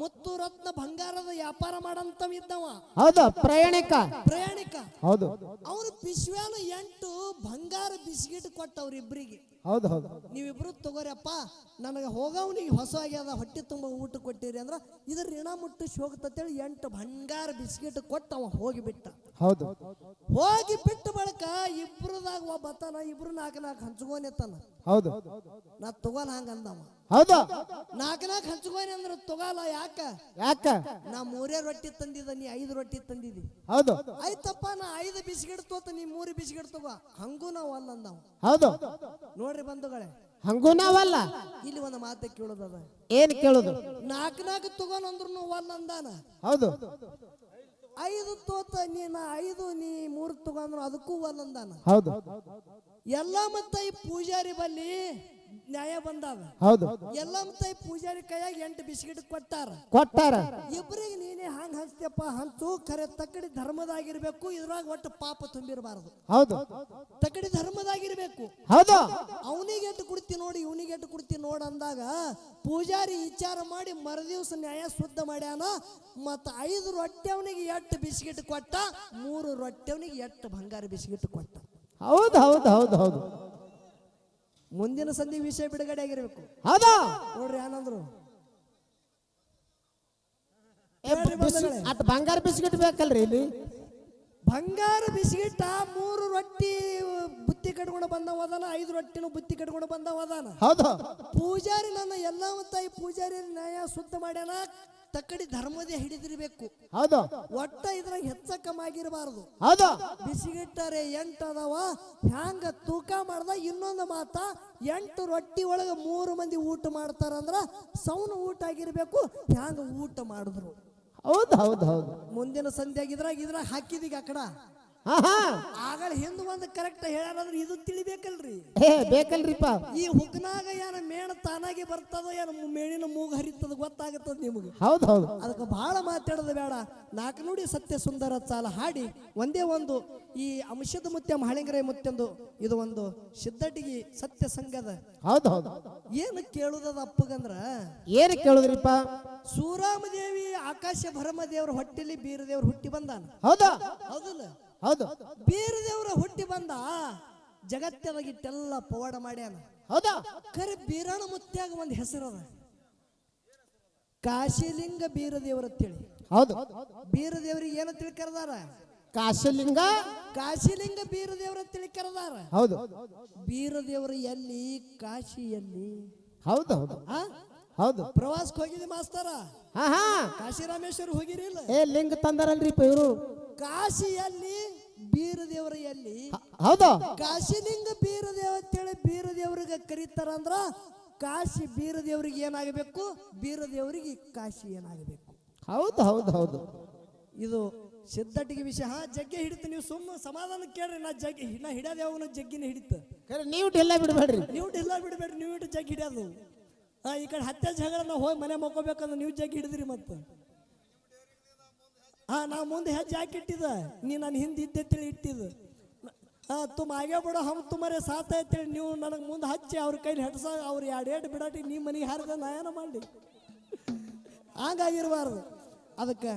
ಮುತ್ತು ರತ್ನ ಬಂಗಾರದ ವ್ಯಾಪಾರ ಮಾಡಂತ ಇದ್ದವ ಹೌದು ಪ್ರಯಾಣಿಕ ಪ್ರಯಾಣಿಕ. ಹೌದು ಅವನು ಪಿಶ್ವ್ಯಾನ 8 ಬಂಗಾರ ಬಿಸ್ಕಿಟ್ ಕೊಟ್ಟ ಅವ್ರಿಬ್ರಿಗೆ. ಹೌದು ಹೌದು ನೀವಿಬ್ರು ತಗೋರಿಯಪ್ಪ, ನನಗೆ ಹೋಗವನಿಗೆ ಹೊಸ ಆಗ್ಯದ, ಹೊಟ್ಟೆ ತುಂಬ ಊಟ ಕೊಟ್ಟಿರಿ ಅಂದ್ರೆ ಇದ್ರ ಋಣ ಮುಟ್ಟಿಸಿ ಹೋಗ್ತೇಳಿ 8 ಬಂಗಾರ ಬಿಸ್ಕಿಟ್ ಕೊಟ್ಟು ಅವ ಹೋಗಿಬಿಟ್ಟ. ಹೌದು ಹೋಗಿ ಬಿಟ್ಟ ಬಳಿಕ ಇಬ್ರದಾಗ ಒಬ್ಬತನ, ಇಬ್ರು 4 ಹಂಚ್ಕೋನೆತ್ತಾನ. ಹೌದು ನಾ ತಗೋಲ್ಲ ಹಂಗ ಅಂದವ. ಹೌದು 4 ಹಂಚ್ಕೋನೆ ಅಂದ್ರೆ ತಗೋಲ್ಲ. ಯಾಕ? ಯಾಕ? ನಾ 3 ರೊಟ್ಟಿ ತಂದಿದ್ದ, ನೀ 5 ರೊಟ್ಟಿ ತಂದಿದ್ದಿ. ಹೌದು ಆಯ್ತಪ್ಪ, ನಾ 5 ಬಿಸ್ಕಿಟ್ ತೋತ, ನೀ 3 ಬಿಸ್ಕಿಟ್ ತಗೋ. ಹಂಗೂ ನಾವು ಅಲ್ಲ ಅಂದವ. ಹೌದು ನೋಡ್ರಿ ಬಂಧುಗಳೇ, ಹಂಗೂ ನಾವಲ್ಲ. ಇಲ್ಲಿ ಒಂದು ಮಾತು ಕೇಳೋದದ. ಏನ್ ಕೇಳುದು? 4 ತಗೋನಂದ್ರು ಒಲ್ಲ ಅಂದಾನ. ಹೌದು 5 ತೋತ, ನಾ 5 ನೀ 3 ತಗೊಂಡ್ರು ಅದಕ್ಕೂ ಒಲ್ಲ ಅಂದಾನ. ಹೌದು ಎಲ್ಲ ಮತ್ತ ಈ ಪೂಜಾರಿ ಬಲ್ಲಿ ನ್ಯಾಯ ಬಂದಾವ. ಹೌದು ಎಲ್ಲ ಮತ್ತ ಈ ಪೂಜಾರಿ ಕೈಯಾಗ 8 ಬಿಸ್ಕಿಟ್ ಕೊಟ್ಟಾರ. ಇಬ್ರಿಗೆ ನೀನೇ ಹಂಗ ಹಂಚ್ತಪ್ಪ, ಹಂಚು, ಖರೆ ತಕ್ಕಡಿ ಧರ್ಮದಾಗಿರ್ಬೇಕು. ಇದ್ರಾಗ ಒಟ್ಟು ಪಾಪ ತುಂಬಿರಬಾರದು. ಹೌದು ತಕ್ಕಡಿ ಧರ್ಮದಾಗಿರ್ಬೇಕು. ಹೌದು ಅವನಿಗೆ ಎಟ್ಟು ಕೊಡ್ತಿ ನೋಡಿ, ಇವನಿಗೆ ಎಟ್ಟು ಕೊಡ್ತಿ ನೋಡ್ ಅಂದಾಗ ಪೂಜಾರಿ ವಿಚಾರ ಮಾಡಿ ಮರುದಿವ್ಸ ನ್ಯಾಯ ಶುದ್ಧ ಮಾಡ್ಯಾನ. ಮತ್ತ 5 ರೊಟ್ಟಿ ಅವನಿಗೆ 8 ಬಿಸ್ಕಿಟ್ ಕೊಟ್ಟ, 3 ರೊಟ್ಟಿ ಅವನಿಗೆ 8 ಬಂಗಾರ ಬಿಸ್ಕಿಟ್ ಕೊಟ್ಟ. ಹೌದು ಹೌದು ಹೌದು ಹೌದು ಮುಂದಿನ ಸಂಧಿ ವಿಷಯ ಬಿಡುಗಡೆ ಆಗಿರ್ಬೇಕು. ಹೌದಾ ನೋಡ್ರಿ ಏನಂದ್ರು, ಅಟ್ ಬಂಗಾರ ಬಿಸ್ಕಿಟ್ ಬೇಕಲ್ರಿ ಇಲ್ಲಿ. ಬಂಗಾರ ಬಿಸ್ಕಿಟ್ 3 ರೊಟ್ಟಿ ಬುತ್ತಿ ಕಟ್ಕೊಂಡು ಬಂದವದಾನ, 5 ರೊಟ್ಟಿನೂ ಬುತ್ತಿ ಕಟ್ಕೊಂಡು ಬಂದವದಾನ. ಹೌದು ಪೂಜಾರಿ ನನ್ನ ಎಲ್ಲ ತಾಯಿ ಪೂಜಾರಿ ನ್ಯಾಯ ಶುದ್ಧ ಮಾಡ್ಯಾನ. ತಕ್ಕಡಿ ಧರ್ಮದೇ ಹಿಡಿದಿರ್ಬೇಕು. ಹೌದು ಒಟ್ಟ ಇದ್ರಾಗ ಹೆಚ್ಚ ಕಮ್ಮಿ ಆಗಿರಬಾರದು. ಹೌದು ಬಿಸಿಗಿಟ್ಟರೆ 8 ಅದಾವ, ಹ್ಯಾಂಗ ತೂಕ ಮಾಡ್ದ. ಇನ್ನೊಂದು ಮಾತ, 8 ರೊಟ್ಟಿ ಒಳಗ 3 ಮಂದಿ ಊಟ ಮಾಡ್ತಾರಂದ್ರ ಸೌನ ಊಟ ಆಗಿರ್ಬೇಕು. ಹ್ಯಾಂಗ ಊಟ ಮಾಡಿದ್ರು. ಹೌದು ಹೌದು ಹೌದು ಮುಂದಿನ ಸಂಧ್ಯಾಗ ಇದ್ರಾಗ ಹಾಕಿದೀಗ ಅಕಡ ಆಗಳ ಹಿಂದ್ ಒಂದು ಕರೆಕ್ಟ್ ಹೇಳ್ಯಾರಂದ್ರೆ ಇದು ತಿಳಿಬೇಕಲ್ರಿ. ಬೇಕಲ್ರಿಪ್ಪ. ಈ ಹುಗ್ನಾಗ ಏನ ಮೇಣ ತಾನಾಗಿ ಬರ್ತದ, ಏನ ಮೇಣಿನ ಮೂಗು ಹರಿತದ ಗೊತ್ತಾಗತ್ತದ ನಿಮಗೆ. ಹೌದು ಹೌದು ಅದಕ್ಕೆ ಬಹಳ ಮಾತಾಡೋದು ಬೇಡ. 4 ನುಡಿ ಸತ್ಯ ಸುಂದರ ಚಾಲ ಹಾಡಿ ಒಂದೇ ಒಂದು ಈ ಅಂಶದ ಮುತ್ಯ ಮಹಳಿಂಗರೈ ಮುತ್ಯಂದು ಇದು ಒಂದು ಸಿದ್ಧಟಿಗಿ ಸತ್ಯ ಸಂಘದ. ಹೌದು ಹೌದು ಏನು ಕೇಳುದದ ಅಪ್ಪಗಂದ್ರ ಏನು ಕೇಳುದ್ರಿಪ್ಪ? ಸೂರಾಮದೇವಿ ಆಕಾಶ ಭರಮದೇವ್ರ ಹೊಟ್ಟಿಲಿ ಬೀರದೇವ್ರ ಹುಟ್ಟಿ ಬಂದಾನ. ಹೌದಾ? ಹೌದಲ್ಲ? ಹೌದು ಬೀರದೇವ್ರ ಹುಟ್ಟಿ ಬಂದ ಜಗತ್ತದಾಗಿಟ್ಟೆಲ್ಲ ಪವಾಡ ಮಾಡ್ಯಾನ. ಹೌದಾ? ಖರೆ ಬೀರಣ ಮುತ್ಯಾಗ ಒಂದು ಹೆಸರದ ಕಾಶಿಲಿಂಗ ಬೀರದೇವ್ರ ಅಂತೇಳಿ. ಹೌದು ಬೀರದೇವ್ರಿಗೆ ಏನ ತಿಳ್ಕರದಾರ? ಕಾಶಿಲಿಂಗ. ಕಾಶಿಲಿಂಗ ಬೀರದೇವ್ರ ತಿಳ್ಕರದಾರ. ಹೌದು ಬೀರದೇವ್ರ ಎಲ್ಲಿ, ಕಾಶಿ ಎಲ್ಲಿ? ಹೌದು ಹೌದು ಹೌದು ಪ್ರವಾಸಕ್ಕೆ ಹೋಗಿದ್ದಿ ಮಾಸ್ತರ? ಕಾಶಿ ರಾಮೇಶ್ವರ ಹೋಗಿರಿಲ್ಲ? ಲಿಂಗ ತಂದಾರಲ್ರಿಪ್ಪ ಇವರು. ಕಾಶಿಯಲ್ಲಿ ಬೀರದೇವರ ಎಲ್ಲಿ? ಹೌದು ಕಾಶಿಲಿಂಗ ಬೀರದೇವ ಅಂತೇಳಿ ಬೀರದೇವ್ರಿಗೆ ಕರೀತಾರ. ಅಂದ್ರ ಕಾಶಿ ಬೀರದೇವ್ರಿಗೆ ಏನಾಗಬೇಕು, ಬೀರದೇವ್ರಿಗೆ ಕಾಶಿ ಏನಾಗಬೇಕು. ಹೌದು ಹೌದು ಹೌದು ಇದು ಸಿದ್ಧಟಿಗೆ ವಿಷಯ. ಜಗ್ಗಿ ಹಿಡಿತ, ನೀವು ಸುಮ್ಮ ಸಮಾಧಾನ ಕೇಳ್ರಿ. ನಾ ಹಿಡಿಯೋದು ಯಾವಾಗ ಜಗ್ಗಿನ ಹಿಡಿತ. ನೀವು ಡಿಲ್ಲ ಬಿಡ್ಬೇಡ್ರಿ. ನೀವು ಡಿಲ್ಲ ಬಿಡ್ಬೇಡ್ರಿ, ನೀವು ಇಟ್ಟು ಜಗ್ಗಿ ಹಿಡಿಯೋದು. ಈ ಕಡೆ ಹತ್ತೆ ಜಗಳ ನಾವು ಹೋಗಿ ಮನೆ ಮಕ್ಕೋಬೇಕಂದ್ರೆ ನೀವು ಜಗ್ಗಿ ಹಿಡಿದ್ರಿ. ಮತ್ತೆ ನಾ ಮುಂದೆ ಹೆಜ್ಜೆ ಹಾಕಿಟ್ಟಿದ, ನೀ ನಾನು ಹಿಂದೆ ಇದ್ದೆ ಇಟ್ಟಿದ್ದು. ತುಮ್ ಆಗೇ ಬಿಡೋ ಹಮ್ ತುಮರೆ ಸಾತ ಅಂತೇಳಿ ನೀವು ನನಗೆ ಮುಂದೆ ಹಚ್ಚಿ ಅವ್ರ ಕೈಲಿ ಹೆಡ್ಸ, ಅವ್ರು 2 ಬಿಡಾಟಿ ನಿಮ್ಮ ಮನೆಗೆ ಹಾರಿದ ನಯನ ಮಾಡಿ ಹಂಗಾಗಿರ್ಬಾರ್ದು. ಅದಕ್ಕೆ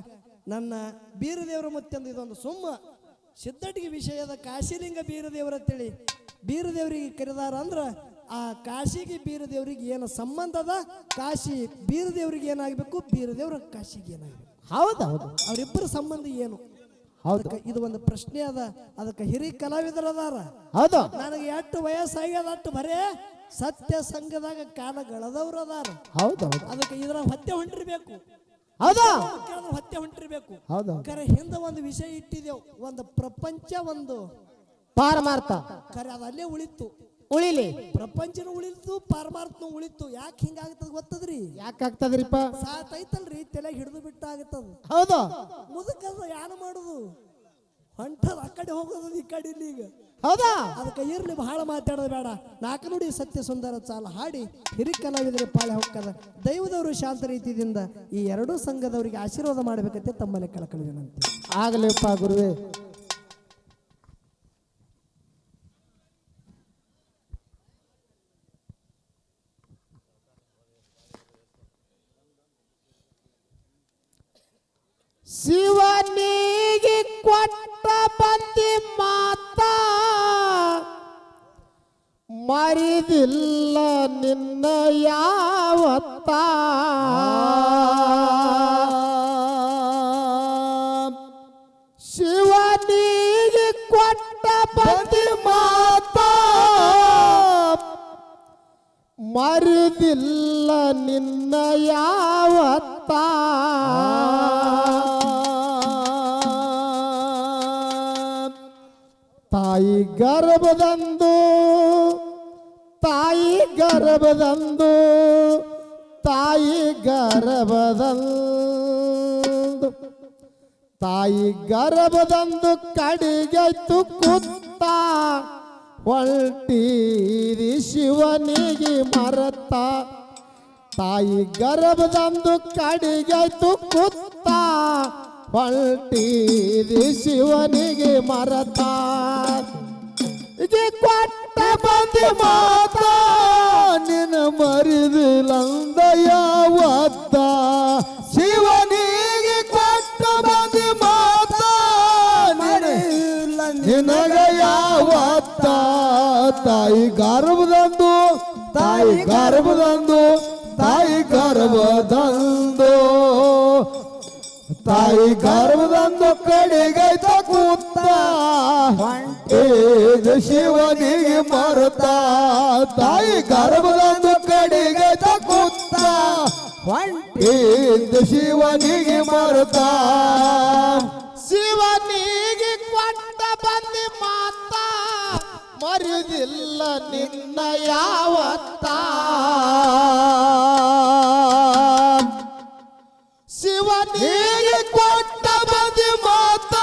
ನನ್ನ ಬೀರದೇವ್ರ ಮುತ್ಯಂದು ಇದೊಂದು ಸುಮ್ಮ ಸಿದ್ಧಟಿಗೆ ವಿಷಯದ ಕಾಶಿಲಿಂಗ ಬೀರದೇವ್ರ ಅಂತೇಳಿ ಬೀರದೇವ್ರಿಗೆ ಕರೆದಾರ. ಅಂದ್ರೆ ಆ ಕಾಶಿಗೆ ಬೀರದೇವ್ರಿಗೆ ಏನು ಸಂಬಂಧ ಅದ, ಕಾಶಿ ಬೀರದೇವ್ರಿಗೆ ಏನಾಗಬೇಕು, ಬೀರದೇವ್ರ ಕಾಶಿಗೆ ಏನಾಗಬೇಕು. ಹೌದು ಹೌದು ಅವರಿಬ್ಬರ ಸಂಬಂಧ ಏನು? ಹೌದು ಇದು ಒಂದು ಪ್ರಶ್ನೆ ಅದ. ಅದಕ್ಕೆ ಹಿರಿಯ ಕಲಾವಿದರದಾರ. ಹೌದು ನನಗೆ 8 ವಯಸ್ಸಾಗ್ಯದ, ಅಷ್ಟು ಬರೇ ಸತ್ಯ ಸಂಘದಾಗ ಕಾಲಗಳದವ್ರು ಅದಾರ. ಹೌದು ಹೌದು ಅದಕ್ಕೆ ಇದ್ರ ಹೊತ್ತೆ ಹೊಂಟಿರ್ಬೇಕು. ಹೌದಾ? ಹೊತ್ತೆ ಹೊಂಟಿರ್ಬೇಕು. ಹೌದು ಕರೆ ಹಿಂದೆ ಒಂದು ವಿಷಯ ಇಟ್ಟಿದ್ದೇವು, ಒಂದು ಪ್ರಪಂಚ, ಒಂದು ಪಾರಮಾರ್ಥ. ಕರೆ ಅದು ಅಲ್ಲೇ ಉಳಿತು. ಉಳಿಲಿ. ಪ್ರಪಂಚನೂ ಉಳಿತು, ಪಾರಮಾರ್ಥನೂ ಉಳಿತು. ಯಾಕೆ ಹಿಂಗಾಗ್ತದ ಗೊತ್ತದ್ರಿ? ಯಾಕಾಗ್ತದ್ರಿಪ್ಪ? ಸಾತೈತಲ್ರಿ, ತಲೆ ಹಿಡಿದು ಬಿಟ್ಟ ಆಗತ್ತದ. ಹೌದು ಮುದುಕದ ಯಾರು ಮಾಡುದು, ಹೊಂಟದ ಆ ಕಡೆ ಹೋಗೋದು ಈ ಕಡೆ ಇಲ್ಲಿ. ಈಗ ಹೌದಾ? ಅದಕ್ಕೆ ಇರ್ಲಿ, ಬಹಳ ಮಾತಾಡೋದು ಬೇಡ. 4 ನುಡಿ ಸತ್ಯ ಸುಂದರ ಚಾಲ ಹಾಡಿ ಹಿರಿ ಕಲಾವಿದರೆ ಪಾಳೆ ಹೊಕ್ಕದ. ದೈವದವರು ಶಾಂತ ರೀತಿಯಿಂದ ಈ 2 ಸಂಘದವರಿಗೆ ಆಶೀರ್ವಾದ ಮಾಡಬೇಕಂತೆ ತಮ್ಮಲ್ಲಿ ಕಳಕಳಿ ವಿನಂತಿ. ಆಗಲಿಪ್ಪ ಗುರುವೇ. ಕೊಟ್ಟ ಬಂದಿ ಮಾತ ಮರಿದಿಲ್ಲ ನಿನ್ನ ಯಾವತ್ತ ಶಿವನಿಗೆ ಕೊಟ್ಟ ಬಂದಿ ಮಾತ ಮರಿದಿಲ್ಲ ನಿನ್ನ ಯಾವತ್ತ ತಾಯಿ ಗರ್ಭದಂದು ತಾಯಿ ಗರ್ಭದಂದು ತಾಯಿ ಗರ್ಭದಂದು ತಾಯಿ ಗರ್ಭದಂದು ಕಡಿಗೈತು ಕುತ್ತ ಹೊಲ್ಟೀರಿ ಶಿವನಿಗೆ ಮರತ ತಾಯಿ ಗರ್ಭದಂದು ಕಡಿಗೈತು ಕುತ್ತ ಹೊಲ್ಟೀರಿ ಶಿವನಿಗೆ ಮರತ ಕೊಟ್ಟ ಬಂದಿ ಮಾತ ನಿನ್ನ ಮರಿದಿಲ್ಲಂದ ಯಾವತ್ತ ಶಿವನಿಗೆ ಕೊಟ್ಟ ಬಂದಿ ಮಾತ ನಿನಗ ಯಾವತ್ತ ತಾಯಿ ಗರ್ಭದಂದು ತಾಯಿ ಗರ್ಭದಂದು ತಾಯಿ ಗರ್ಭದಂದು ತಾಯಿ ಗರ್ಭದಂದು ಕಡೆಗೈತ ಕೂತ ಇದು ಶಿವನಿಗೆ ಮರುತ ತಾಯಿ ಗರ್ಭದಂದು ಕಡೆಗೈತ ಕೂತ ಇದು ಶಿವನಿಗೆ ಮರುತ ಶಿವನಿಗೆ ಕೊಟ್ಟ ಬಂದಿ ಮಾತ ಮರಿದಿಲ್ಲ ನಿನ್ನ ಯಾವತ್ತ ಶಿವನಿಗೆ ಕೊಟ್ಟ ಬಂದಿ ಮಾತ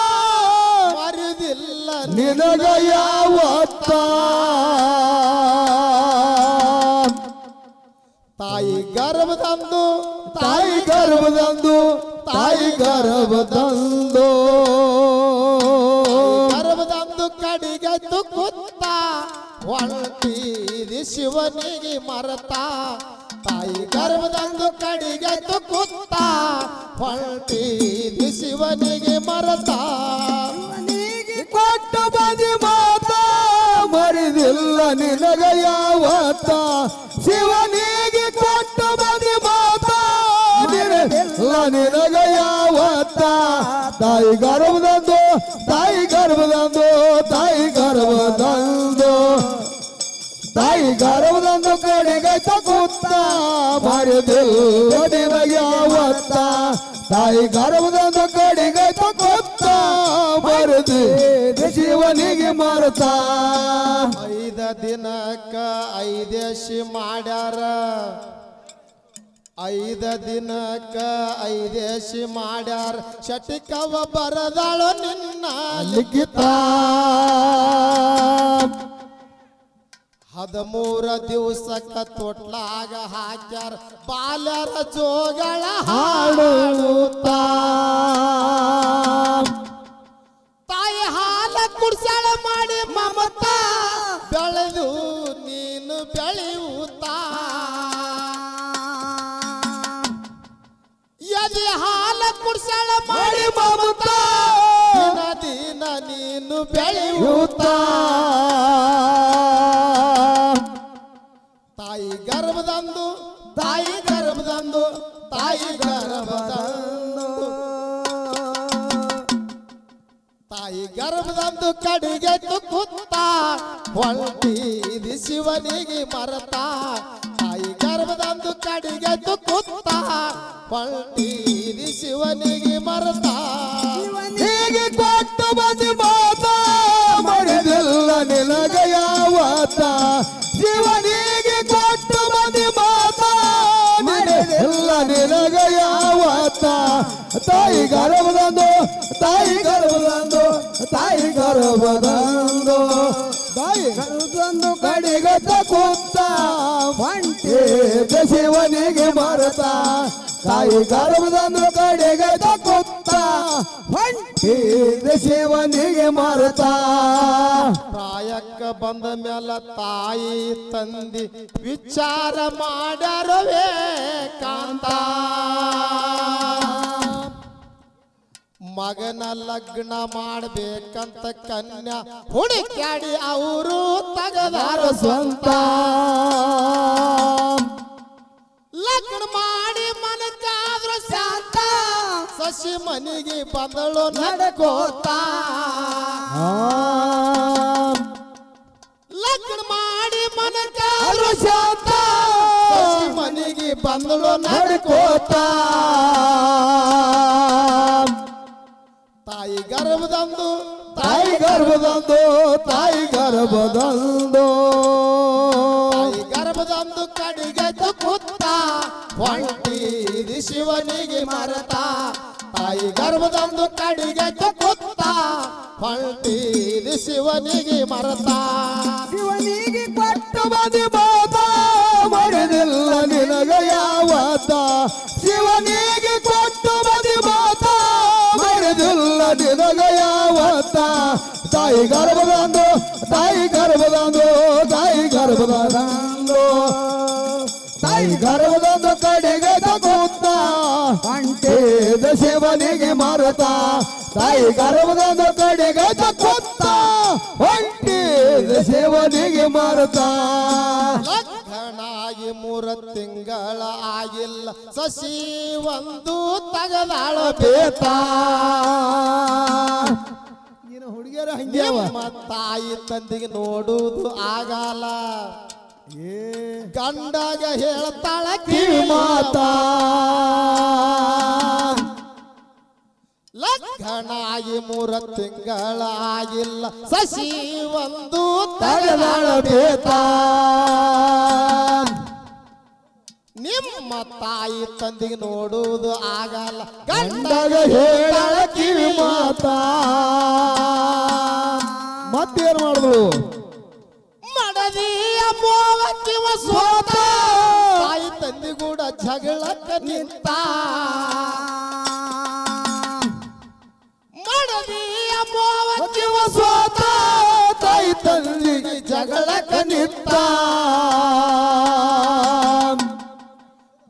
ಮರಿದಿಲ್ಲ ನಿನಗ ಯಾವತ್ತ ತಾಯಿ ಗರ್ಭದಂದು ತಾಯಿ ಗರ್ಭದಂದು ತಾಯಿ ಗರ್ಭದಂದು ಗರ್ಭದಂದು ಕಡಿಗೈತು ಕುತ್ತ ಹೊಲ್ಟೀರಿ ಶಿವನಿಗೆ ಮರತ ತಾಯಿ ಗರ್ಭದಂದು ಕಡಿಗೈತು ಕುತ್ತ ಹೊಲ್ಟೀರಿ ಶಿವನಿಗೆ ಮರತ ಕೊಟ್ಟು ಬಂದಿ ಮಾತ ಮರಿದಿಲ್ಲ ನಿನಗ ಯಾವತ್ತ ಶಿವನಿಗೆ ಕೊಟ್ಟು ಬಂದಿ ಮಾತ ಮರಿದಿಲ್ಲ ನಿನಗ ಯಾವತ್ತ ತಾಯಿ ಗರ್ಭದಂದು ತಾಯಿ ಗರ್ಭದಂದು ತಾಯಿ ಗರ್ಭದಂದು ತಾಯಿ ಗರ್ಭದಂದು ಕಡೆಗೈತ ಕೂತ ಮರಿದಿಲ್ಲ ನಿನಗ ಯಾವತ್ತ ತಾಯಿ ಗರ್ಭದಂದು ಕಡೆಗೈತ ಕೂತ ಮರಿದಿ ಶಿವನಿಗೆ ಮರತ 5 ದಿನಕ್ಕ 5 ದೇಶಿ ಮಾಡ್ಯಾರ 5 ದಿನಕ್ಕ 5 ದೇಶಿ ಮಾಡ್ಯಾರ ಶಟಿಕವ ಬರದಾಳು ನಿನ್ನ ಲಿಖಿತ 13 ದಿವಸಕ್ಕ ತೊಟ್ಲಾಗ ಹಾಕ್ಯಾರ ಬಾಲ್ಯರ ಜೋಗಳ ಹಾಡುತ್ತಾ ತಾಯಿ ಹಾಲ ಕುಡ್ಸಾಳ ಮಾಡಿ ಮಮತ ಬೆಳೆದು ನೀನು ಬೆಳೆಯುತ್ತಾ ಯದಿ ಹಾಲ ಕುಡ್ಸಾಳ ಮಾಡಿ ಮಮತ ದಿನ ದಿನ ನೀನು ಬೆಳೆಯುತ್ತಾ ತಾಯಿ ಗರ್ಭದಂದು ತಾಯಿ ಗರ್ಭದಂದು ತಾಯಿ ಗರ್ಭದಂದು ತಾಯಿ ಗರ್ಭದಂದು ಕಡಿಗೆಟ್ಟು ಕುತ್ತ ಹೊಲ್ಟೀರಿ ಶಿವನಿಗೆ ಮರತ ತಾಯಿ ಗರ್ಭದಂದು ಕಡಿಗೆಟ್ಟು ಕುತ್ತ ಹೊಲ್ಟೀರಿ ಶಿವನಿಗೆ ಮರತ ಹೀಗೆ ಕೊಟ್ಟು ಬಂದಿ ಮಾತ ಮರಿದಿಲ್ಲ ನಿನಗ ಯಾವತ್ತ ಶಿವನಿಗೆ ಕೊಟ್ಟು ಬಂದಿ ಮಾತ ಮರಿದಿಲ್ಲ ನಿನಗ ಯಾವತ್ತ ತಾಯಿ ಗರ್ಭದಂದು ತಾಯಿ ಗರ್ಭದಂದು ತಾಯಿ ಗರ್ಭದಂದು ತಾಯಿ ಗರ್ಭದಂದು ಕಡಿಗತ ಕೂತ ಹೊಂಟೀದ ಶಿವನಿಗೆ ಮರತ ತಾಯಿ ಗರ್ಭದಂದು ಕಡಿಗತ ಕೂತ ಹೊಂಟೀದ ಶಿವನಿಗೆ ಮರತ ಪ್ರಾಯಕ್ಕ ಬಂದ ಮೇಲ ತಾಯಿ ತಂದಿ ವಿಚಾರ ಮಾಡ್ಯಾರವೇ ಕಾಂತ ಮಗನ ಲಗ್ನ ಮಾಡ್ಬೇಕಂತ ಕನ್ಯಾ ಹುಡುಕ್ಯಾಡಿ ಅವರು ತಗದಾರ ಸ್ವಂತ ಲಗ್ನ ಮಾಡಿ ಮನಕ್ಕಾದ್ರು ಶಾಂತ ಸಸಿ ಮನಿಗೆ ಬಂದಳು ನಡ್ಕೋತ ಲಗ್ನ ಮಾಡಿ ಮನಕ್ಕಾದ್ರು ಶಾಂತ ಸಸಿ ಮನಿಗೆ ಬಂದಳು ನಡ್ಕೋತ ತಾಯಿ ಗರ್ಭದಂದು ತಾಯಿ ಗರ್ಭದಂದು ತಾಯಿ ಗರ್ಭದಂದು ತಾಯಿ ಗರ್ಭದಂದು ಕಡಿಗೆ ಕೂತ ಹೊಂಟಿದಿ ಶಿವನಿಗೆ ಮರತ ತಾಯಿ ಗರ್ಭದಂದು ಕಡಿಗೆ ಕೂತ ಹೊಂಟಿದಿ ಶಿವನಿಗೆ ಮರತ ಶಿವನಿಗೆ ಕೊಟ್ಟು ಬದಿ ಬಾತ ಮರೆದಿಲ್ಲ ನಿನಗ ಯಾವತ್ತ ಶಿವನಿಗೆ ಕೊಟ್ಟು ಬದಿ ಬಾತ ಮರೆದಿಲ್ಲ ನಿನಗ ಯಾವತ್ತ ತಾಯಿ ಗರ್ಭದಂದು ತಾಯಿ ಗರ್ಭದಂದು ತಾಯಿ ಗರ್ಭದಂದು ತಾಯಿ ಗರ್ಭದಂದು ಕಡೆಗೆ ಕೂತ ಅಂಟೇದ ಶಿವನಿಗೆ ಮರತ ತಾಯಿ ಗರ್ಭದಂದು ಕಡೆಗೆ ಕೂತ ಹೊಂಟೇದ ಶಿವನಿಗೆ ಮರತ ಲಗ್ನಾಗಿ 3 ತಿಂಗಳ ಆಗಿಲ್ಲ ಸಸಿ ಒಂದು ತಗದಾಳ ಬೇತ ಏನು ಹುಡುಗಿಯರ ಹಂಗ್ಯಾವ ನಿಮ್ಮ ತಾಯಿ ತಂದಿಗೆ ನೋಡುವುದು ಆಗಲ್ಲ ಏ ಗಂಡಾಗ ಹೇಳ್ತಾಳ ಕಿವಿ ಮಾತ ಲಗ್ನಾಗಿ 3 ತಿಂಗಳ ಆಗಿಲ್ಲ ಸಸಿ ಒಂದು ತಗದಾಳ ಬೇತ ನಿಮ್ಮ ತಾಯಿ ತಂದಿಗೆ ನೋಡುವುದು ಆಗಲ್ಲ ಗಂಡಗ ಹೇಳಳ ಕಿವಿ ಮಾತ ಮತ್ತೇನ್ ಮಾಡಿದ್ರು ಮಡದಿಯ ಮೋವಕ್ಕಿವ ಸೋತ ತಾಯಿ ತಂದಿ ಕೂಡ ಜಗಳಕ್ಕ ನಿಂತ ಮಡದಿಯ ಮೋವಕ್ಕಿವ ಸೋತ ತಾಯಿ ತಂದಿಗೆ ಜಗಳಕ ನಿಂತ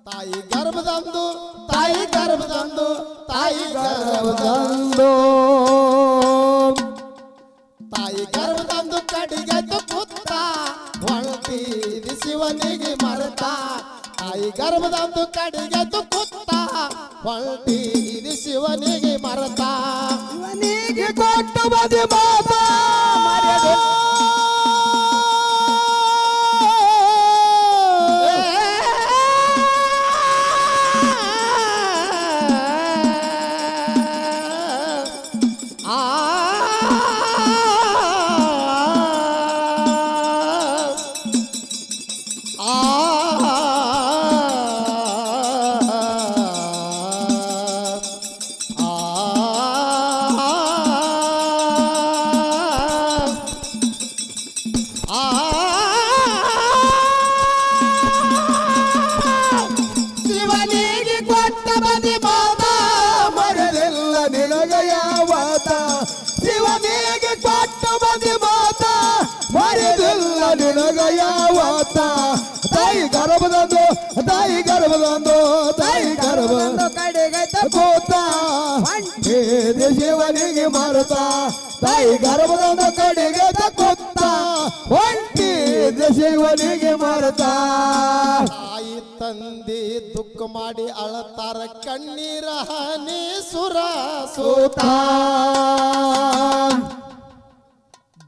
ತಾಯಿ ಗರ್ಭದಂದು ತಾಯಿ ಗರ್ಭದಂದು ತಾಯಿ ಗರ್ಭದಂದು ತಾಯಿ ಗರ್ಭದಂದು ಕಡಿಗೆ ಕೂತ ಹೊಂಟಿದಿ ಶಿವನಿಗೆ ಮರತ ತಾಯಿ ಗರ್ಭದಂದು ಕಡಿಗೆ ಕೂತ ಹೊಂಟಿದಿ ಶಿವನಿಗೆ ಮರತ ಇವನಿಗೆ ಕೊಟ್ಟು ಬದಿ ಮಾತ ಮರೆದು ಶಿವನಿಗೆ ಕೊಟ್ಟ ಬದಿ ಮಾತ ಮರೆದಿಲ್ಲ ನಿನಗ ಯಾವತ್ತ ಶಿವನಿಗೆ ಕೊಟ್ಟ ಬದಿ ಮಾತ ಮರೆದಿಲ್ಲ ನಿನಗ ಯಾವತ್ತ ತಾಯಿ ಗರ್ಭದಂದು ತಾಯಿ ಗರ್ಭದಂದು ತಾಯಿ ಗರ್ಭದಂದು ಕಡೆಗೆ ಕೂತ ಹೊಂಟೇದೆ ಶಿವನಿಗೆ ಮರತ ತಾಯಿ ಗರ್ಭದಂದು ಕಡೆಗೆ ಕೂತ ಹೊಂಟೇದೆ ಶಿವನಿಗೆ ಮರತ ತಾಯಿ ತಂದೆ ದುಃಖ ಮಾಡಿ ಅಳತಾರ ಕಣ್ಣೀರ ಹನಿ ಸುರ ಸೂತ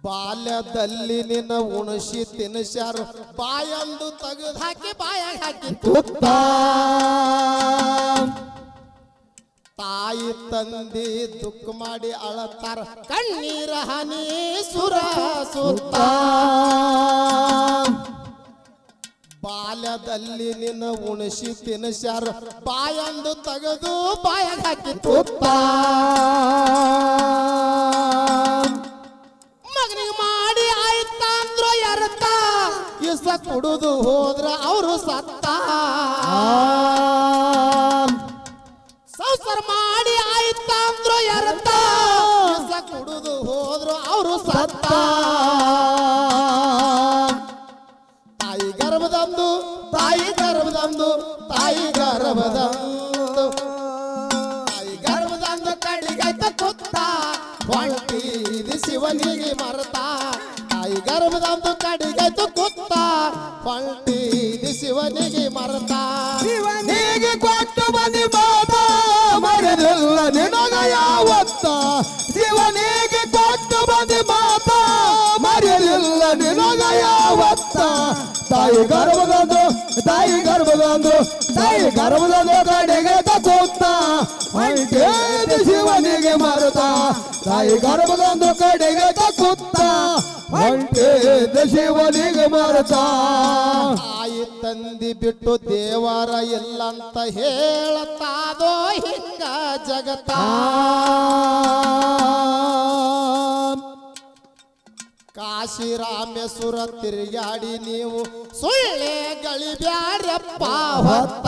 ಬಾಲ್ಯದಲ್ಲಿ ನಿನ್ನ ಉಣಸಿ ತಿನ್ಸ್ಯಾರು ಬಾಯಂದು ತೆಗೆದು ಹಾಕಿ ಬಾಯಾಗ ಹಾಕಿ ಕೂತ ತಾಯಿ ತಂದೆ ದುಃಖ ಮಾಡಿ ಅಳತಾರ ಕಣ್ಣೀರ ಹನಿ ಸುರ ಸೂತ ಬಾಲ್ಯದಲ್ಲಿ ನಿನ್ನ ಉಣಸಿ ತಿನ್ಸ್ಯಾರು ಬಾಯಂದು ತೆಗೆದು ಬಾಯಾಗ ಹಾಕಿ ಕೂತ ಮಗನಿಗೆ ಮಾಡಿ ಆಯ್ತ ಅಂದ್ರು ಎರತ ಇಸ ಕುಡುದು ಹೋದ್ರ ಅವರು ಸತ್ತ ಸಂಸಾರ ಮಾಡಿ ಆಯ್ತ ಅಂದ್ರು ಎರತ ಇಸ ಕುಡುದು ಹೋದ್ರು ಅವರು ಸತ್ತ ತಾಯಿ ಗರ್ಭದಂದು ತಾಯಿ ಗರ್ಭದಂದು ತಾಯಿ ಗರ್ಭದಂದು ತಾಯಿ ಗರ್ಭದಂದು ಕಡಿಗೈತ ಹೊಂಟಿದಿ ಶಿವನಿಗೆ ಮರತ ತಾಯಿ ಗರ್ಭದಂದು ಕಡಿಗೈತು ಕುತ್ತ ಹೊಂಟಿದಿ ಶಿವನಿಗೆ ಮರತ ಶಿವನಿಗೆ ಕೊಟ್ಟು ಬಂದಿ ಮಾತಾ ಮರೆದಿಲ್ಲ ನಿನಗ ಯಾವತ್ತ ಶಿವನಿಗೆ ಕೊಟ್ಟು ಬಂದಿ ಮಾತಾ ಮರೆದಿಲ್ಲ ನಿನಗ ಯಾವತ್ತ ತಾಯಿ ಗರ್ಭದಂದು ಕಡೆಗೆ ಕೂತ ಹೊಂಟೇದಿ ಶಿವನಿಗೆ ಮರುತ ತಾಯಿ ಗರ್ಭದಂದು ಕಡೆಗೆ ಕೂತ ಹೊಂಟೇದಿ ಶಿವನಿಗೆ ಮರುತ ತಾಯಿ ತಂದಿ ಬಿಟ್ಟು ದೇವರ ಇಲ್ಲಂತ ಹೇಳತಾದೋ ಹಿಂಗ ಜಗತ್ತ ಕಾಶಿ ರಾಮೇಶ್ವರ ತಿರುಗಾಡಿ ನೀವು ಸುಳ್ಳೆ ಗಳಿಬ್ಯಾಡ್ರಪ್ಪ ಹೊತ್ತ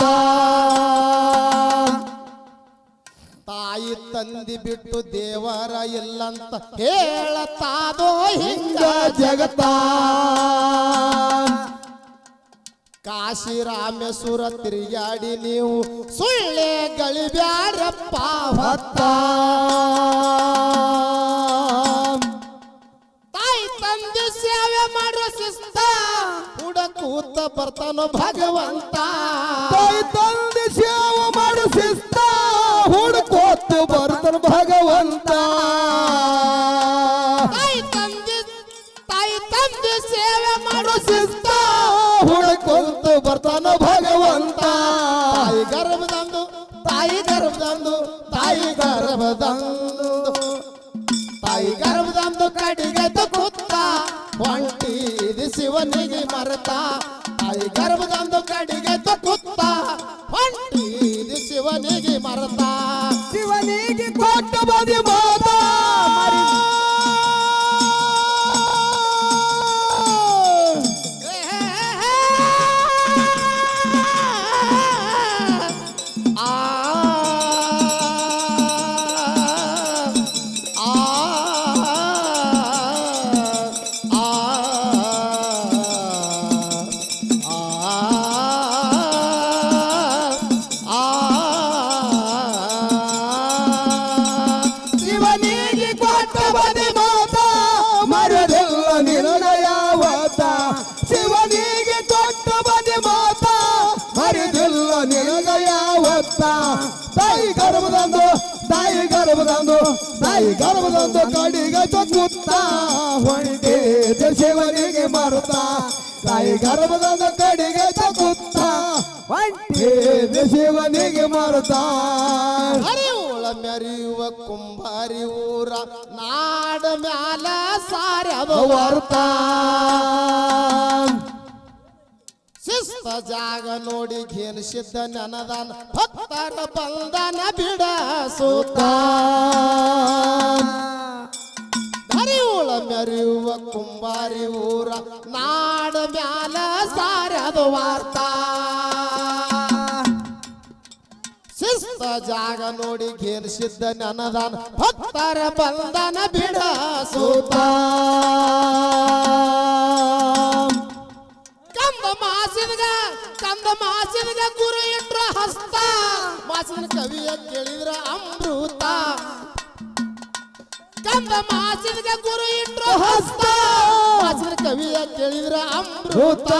ತಾಯಿ ತಂದಿ ಬಿಟ್ಟು ದೇವರ ಇಲ್ಲಂತ ಹೇಳತಾದೋ ಹಿಂಗ ಜಗತ್ತ ಕಾಶಿ ರಾಮೇಶ್ವರ ತಿರುಗಾಡಿ ನೀವು ಸುಳ್ಳೆ ಗಳಿಬ್ಯಾಡ್ರಪ್ಪ ಹೊತ್ತ ತಾಯಿ ತಂದೆ ಸೇವೆ ಮಾಡುವ ಶಿಸ್ತ ಹುಡಕೂತ ಬರ್ತಾನೋ ಭಗವಂತ ತಾಯಿ ತಂದೆ ಸೇವೆ ಮಾಡು ಶಿಸ್ತ ಹುಡುಕೋತು ಬರ್ತಾನ ಭಗವಂತ ತಾಯಿ ತಂದೆ ಸೇವೆ ಮಾಡುವ ಶಿಸ್ತ ಹುಡುಕೋತು ಬರ್ತಾನ ಭಗವಂತ ತಾಯಿ ಗರ್ಭದಂದು ಕಡಿಗೆ ಕೂತ ಹೊಂಟಿದಿ ಶಿವನಿಗೆ ಮರತ ತಾಯಿ ಗರ್ಭದಂದು ಕಡಿಗೆ ಕೂತ ಹೊಂಟಿದಿ ಶಿವನಿಗೆ ಮರತ ಶಿವನಿಗೆ ಕೊಟ್ಟು ಬಂದಿ ಮಾತಾ ಶಿವನಿಗೆ ಕೊಟ್ಟು ಬಂದಿ ಮಾತಾ ಮರೆದಿಲ್ಲ ನಿನಗ ಯಾವತ್ತ ಶಿವನಿಗೆ ಕೊಟ್ಟು ಬಂದಿ ಮಾತಾ ಮರೆದಿಲ್ಲ ನಿನಗ ಯಾವತ್ತ ತಾಯಿ ಗರ್ಭದಂದು ಕಡಿಗೆ ಕೂತ ಹೊಂಟೇದಿ ಶಿವನಿಗೆ ಮರುತ ತಾಯಿ ಗರ್ಭದಂದು ಕಡಿಗೆ ಕೂತ ಹೊಂಟೇದಿ ಶಿವನಿಗೆ ಮರುತ ಹರಿವುಳ ಮೆರೆಯುವ ಕುಂಬಾರಿ ಊರ ನಾಡ ಮ್ಯಾಲ ಸಾರ್ಯದು ವರ್ತ ಶಿಸ್ತ ಜಾಗ ನೋಡಿ ಘೇನಿಸಿದ್ದ ನನದಾನ ಭಕ್ತರ ಬಂಧನ ಬಿಡಸೂತ ಹರಿವುಳ ಮೆರೆಯುವ ಕುಂಬಾರಿ ಊರ ನಾಡ ಮ್ಯಾಲ ಸಾರ್ಯದು ವಾರ್ತ ಶಿಸ್ತ ಜಾಗ ನೋಡಿ ಘೇನಿಸಿದ್ದ ನನದಾನ ಭಕ್ತರ ಬಂಧನ ಬಿಡಸೂತ ಕಂದ ಮಾಸಿದ ಗುರು ಇಟ್ರ ಹಸ್ತ ಮಾಸಿದ ಕವಿಯ ಕೇಳಿದ್ರ ಅಮೃತ ಕಂದ ಮಾಸಿದ ಗುರು ಇಟ್ರ ಹಸ್ತ ಮಾಸಿದ ಕವಿಯ ಕೇಳಿದ್ರ ಅಮೃತ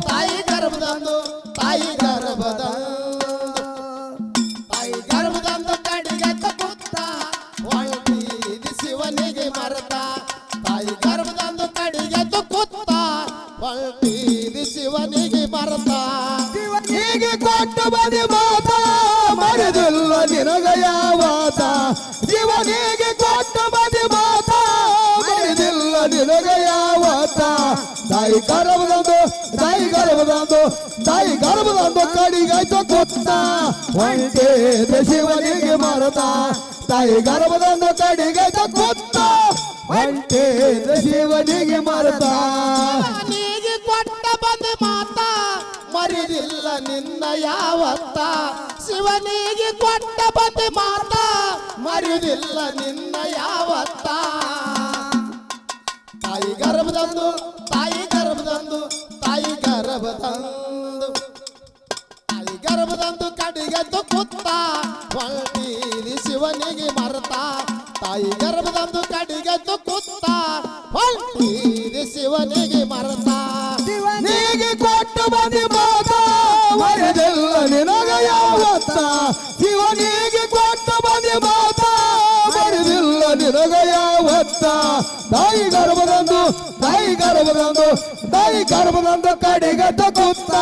ತಾಯಿ ಗರ್ಭದಂದು ಕಡಿಗೆ ಕೂತ ಹೊಂಟಿದಿ ಶಿವನಿಗೆ ಮರತ ತಾಯಿ ಗರ್ಭದಂದು ಕಡಿಗೆ ಕೂತ ಹೊಂಟಿದಿ ಶಿವನಿಗೆ ಮರತ ಹೀಗೆ ಕೊಟ್ಟು ಬಂದಿ ಮಾತಾ ಮರೆದಿಲ್ಲ ನಿನಗ ಯಾವತ್ತ ಶಿವನಿಗೆ ಕೊಟ್ಟು ಬಂದಿ ಮಾತಾ ಮರೆದಿಲ್ಲ ನಿನಗ ಯಾವತ್ತ ತಾಯಿ ಗರ್ಭದಂದು ಕಡಿಗೆ ಕೂತ ಹೊಂಟೇದಿ ಶಿವನಿಗೆ ಮರುತ ತಾಯಿ ಗರ್ಭದಂದು ಕಡಿಗೆ ಕೂತ ಹೊಂಟೇದಿ ಶಿವನಿಗೆ ಮರುತ ಶಿವನಿಗೆ ಕೊಟ್ಟ ಬಂದ ಮಾತಾ ಮರಿದಿಲ್ಲ ನಿನ್ನ ಯಾವತ್ತ ಶಿವನಿಗೆ ಕೊಟ್ಟ ಬಂದ ಮಾತಾ ಮರಿದಿಲ್ಲ ನಿನ್ನ ಯಾವತ್ತ ತಾಯಿ ಗರ್ಭದಂದು ತಾಯಿ ಗರ್ಭದಂದು ಗರ್ಭದಂದು ಕಡಿಗೆದ್ದು ಕುತ್ತ ಹೊಳ್ತೀರಿ ಶಿವನಿಗೆ ಮರತ ತಾಯಿ ಗರ್ಭದಂದು ಕಡಿಗೆದ್ದು ಕುತ್ತ ಹೊಳ್ತೀರಿ ಶಿವನಿಗೆ ಮರತ ನೀಗೆ ಕೊಟ್ಟು ಬಂದಿ ಮಾತ ಮರೆದಿಲ್ಲ ನಿನಗ ಯಾವತ್ತ ಶಿವನಿಗೆ ಕೊಟ್ಟು ಬಂದಿ ಮಾತ ಮರೆದಿಲ್ಲ ನಿನಗ ಯಾವತ್ತ ತಾಯಿ ಗರ್ಭದಂದು ಕಡಿಗೆದ್ದು ಕುತ್ತ